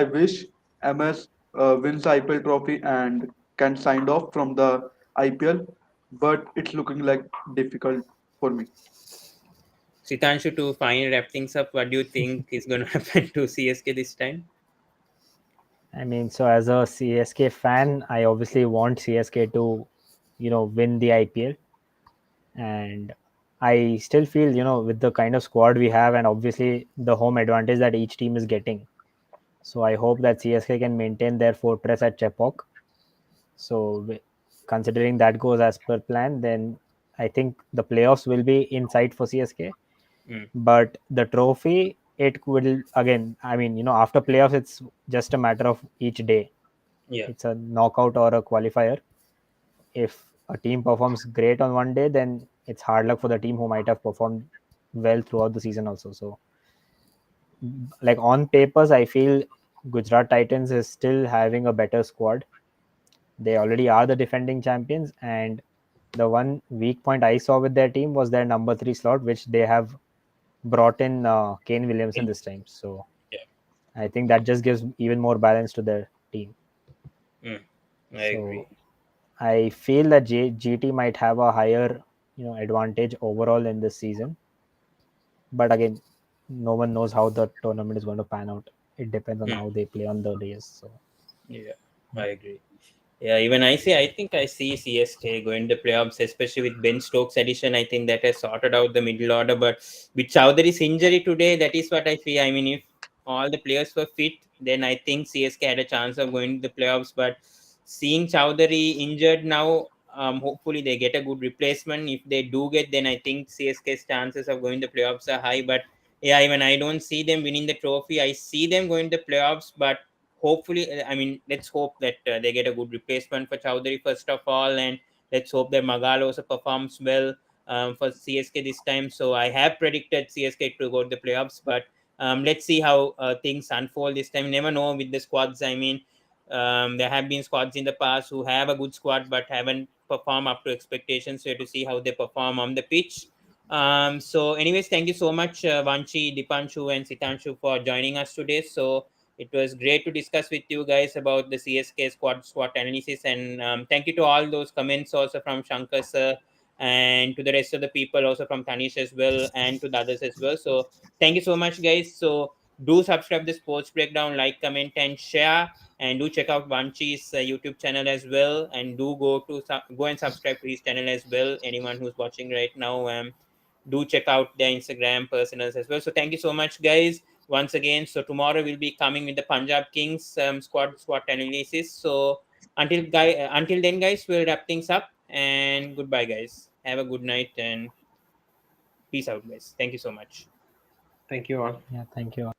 Speaker 3: wish MS wins the IPL trophy and can sign off from the IPL, but it's looking like difficult for me.
Speaker 2: Sitanshu, to finally wrap things up, what do you think is going to happen to CSK this time?
Speaker 5: I mean, so as a CSK fan, I obviously want CSK to, win the IPL. And I still feel, with the kind of squad we have and obviously the home advantage that each team is getting. So I hope that CSK can maintain their fortress at Chepauk. So considering that goes as per plan, then I think the playoffs will be in sight for CSK. But the trophy, it will again. I mean, after playoffs, it's just a matter of each day.
Speaker 2: Yeah.
Speaker 5: It's a knockout or a qualifier. If a team performs great on one day, then it's hard luck for the team who might have performed well throughout the season also. So, like on papers, I feel Gujarat Titans is still having a better squad. They already are the defending champions, and the one weak point I saw with their team was their number 3 slot, which they have brought in Kane Williamson this time. So
Speaker 2: Yeah.
Speaker 5: I think that just gives even more balance to their team.
Speaker 2: I agree.
Speaker 5: I feel that GT might have a higher advantage overall in this season. But again, no one knows how the tournament is going to pan out. It depends on how they play on the days. So
Speaker 2: Yeah, I agree. Yeah, even I think I see CSK going to playoffs, especially with Ben Stokes' addition. I think that has sorted out the middle order. But with Chowdhury's injury today, that is what I feel. I mean, if all the players were fit, then I think CSK had a chance of going to the playoffs. But seeing Chowdhury injured now, hopefully they get a good replacement. If they do get, then I think CSK's chances of going to playoffs are high. But yeah, even I don't see them winning the trophy. I see them going to playoffs, but hopefully, I mean, let's hope that they get a good replacement for Chowdhury first of all, and let's hope that Magal also performs well for CSK this time. So I have predicted CSK to go to the playoffs, but let's see how things unfold this time. Never know with the squads. I mean, there have been squads in the past who have a good squad but haven't performed up to expectations. So you have to see how they perform on the pitch. So, anyways, thank you so much, Vanchi, Dipanshu, and Sitanshu for joining us today. So, it was great to discuss with you guys about the CSK squad analysis, and thank you to all those comments also from Shankar sir and to the rest of the people also from Tanish as well and to the others as well. So thank you so much, guys. So do subscribe the Sports Breakdown, like, comment, and share, and do check out Vanchi's YouTube channel as well, and do go and subscribe to his channel as well. Anyone who's watching right now, do check out their Instagram personals as well. So thank you so much, guys, once again. So tomorrow we'll be coming with the Punjab Kings squad analysis. So until then, guys, we'll wrap things up. and goodbye, guys. Have a good night and peace out, guys. Thank you so much.
Speaker 4: Thank you all.
Speaker 5: Yeah, thank you.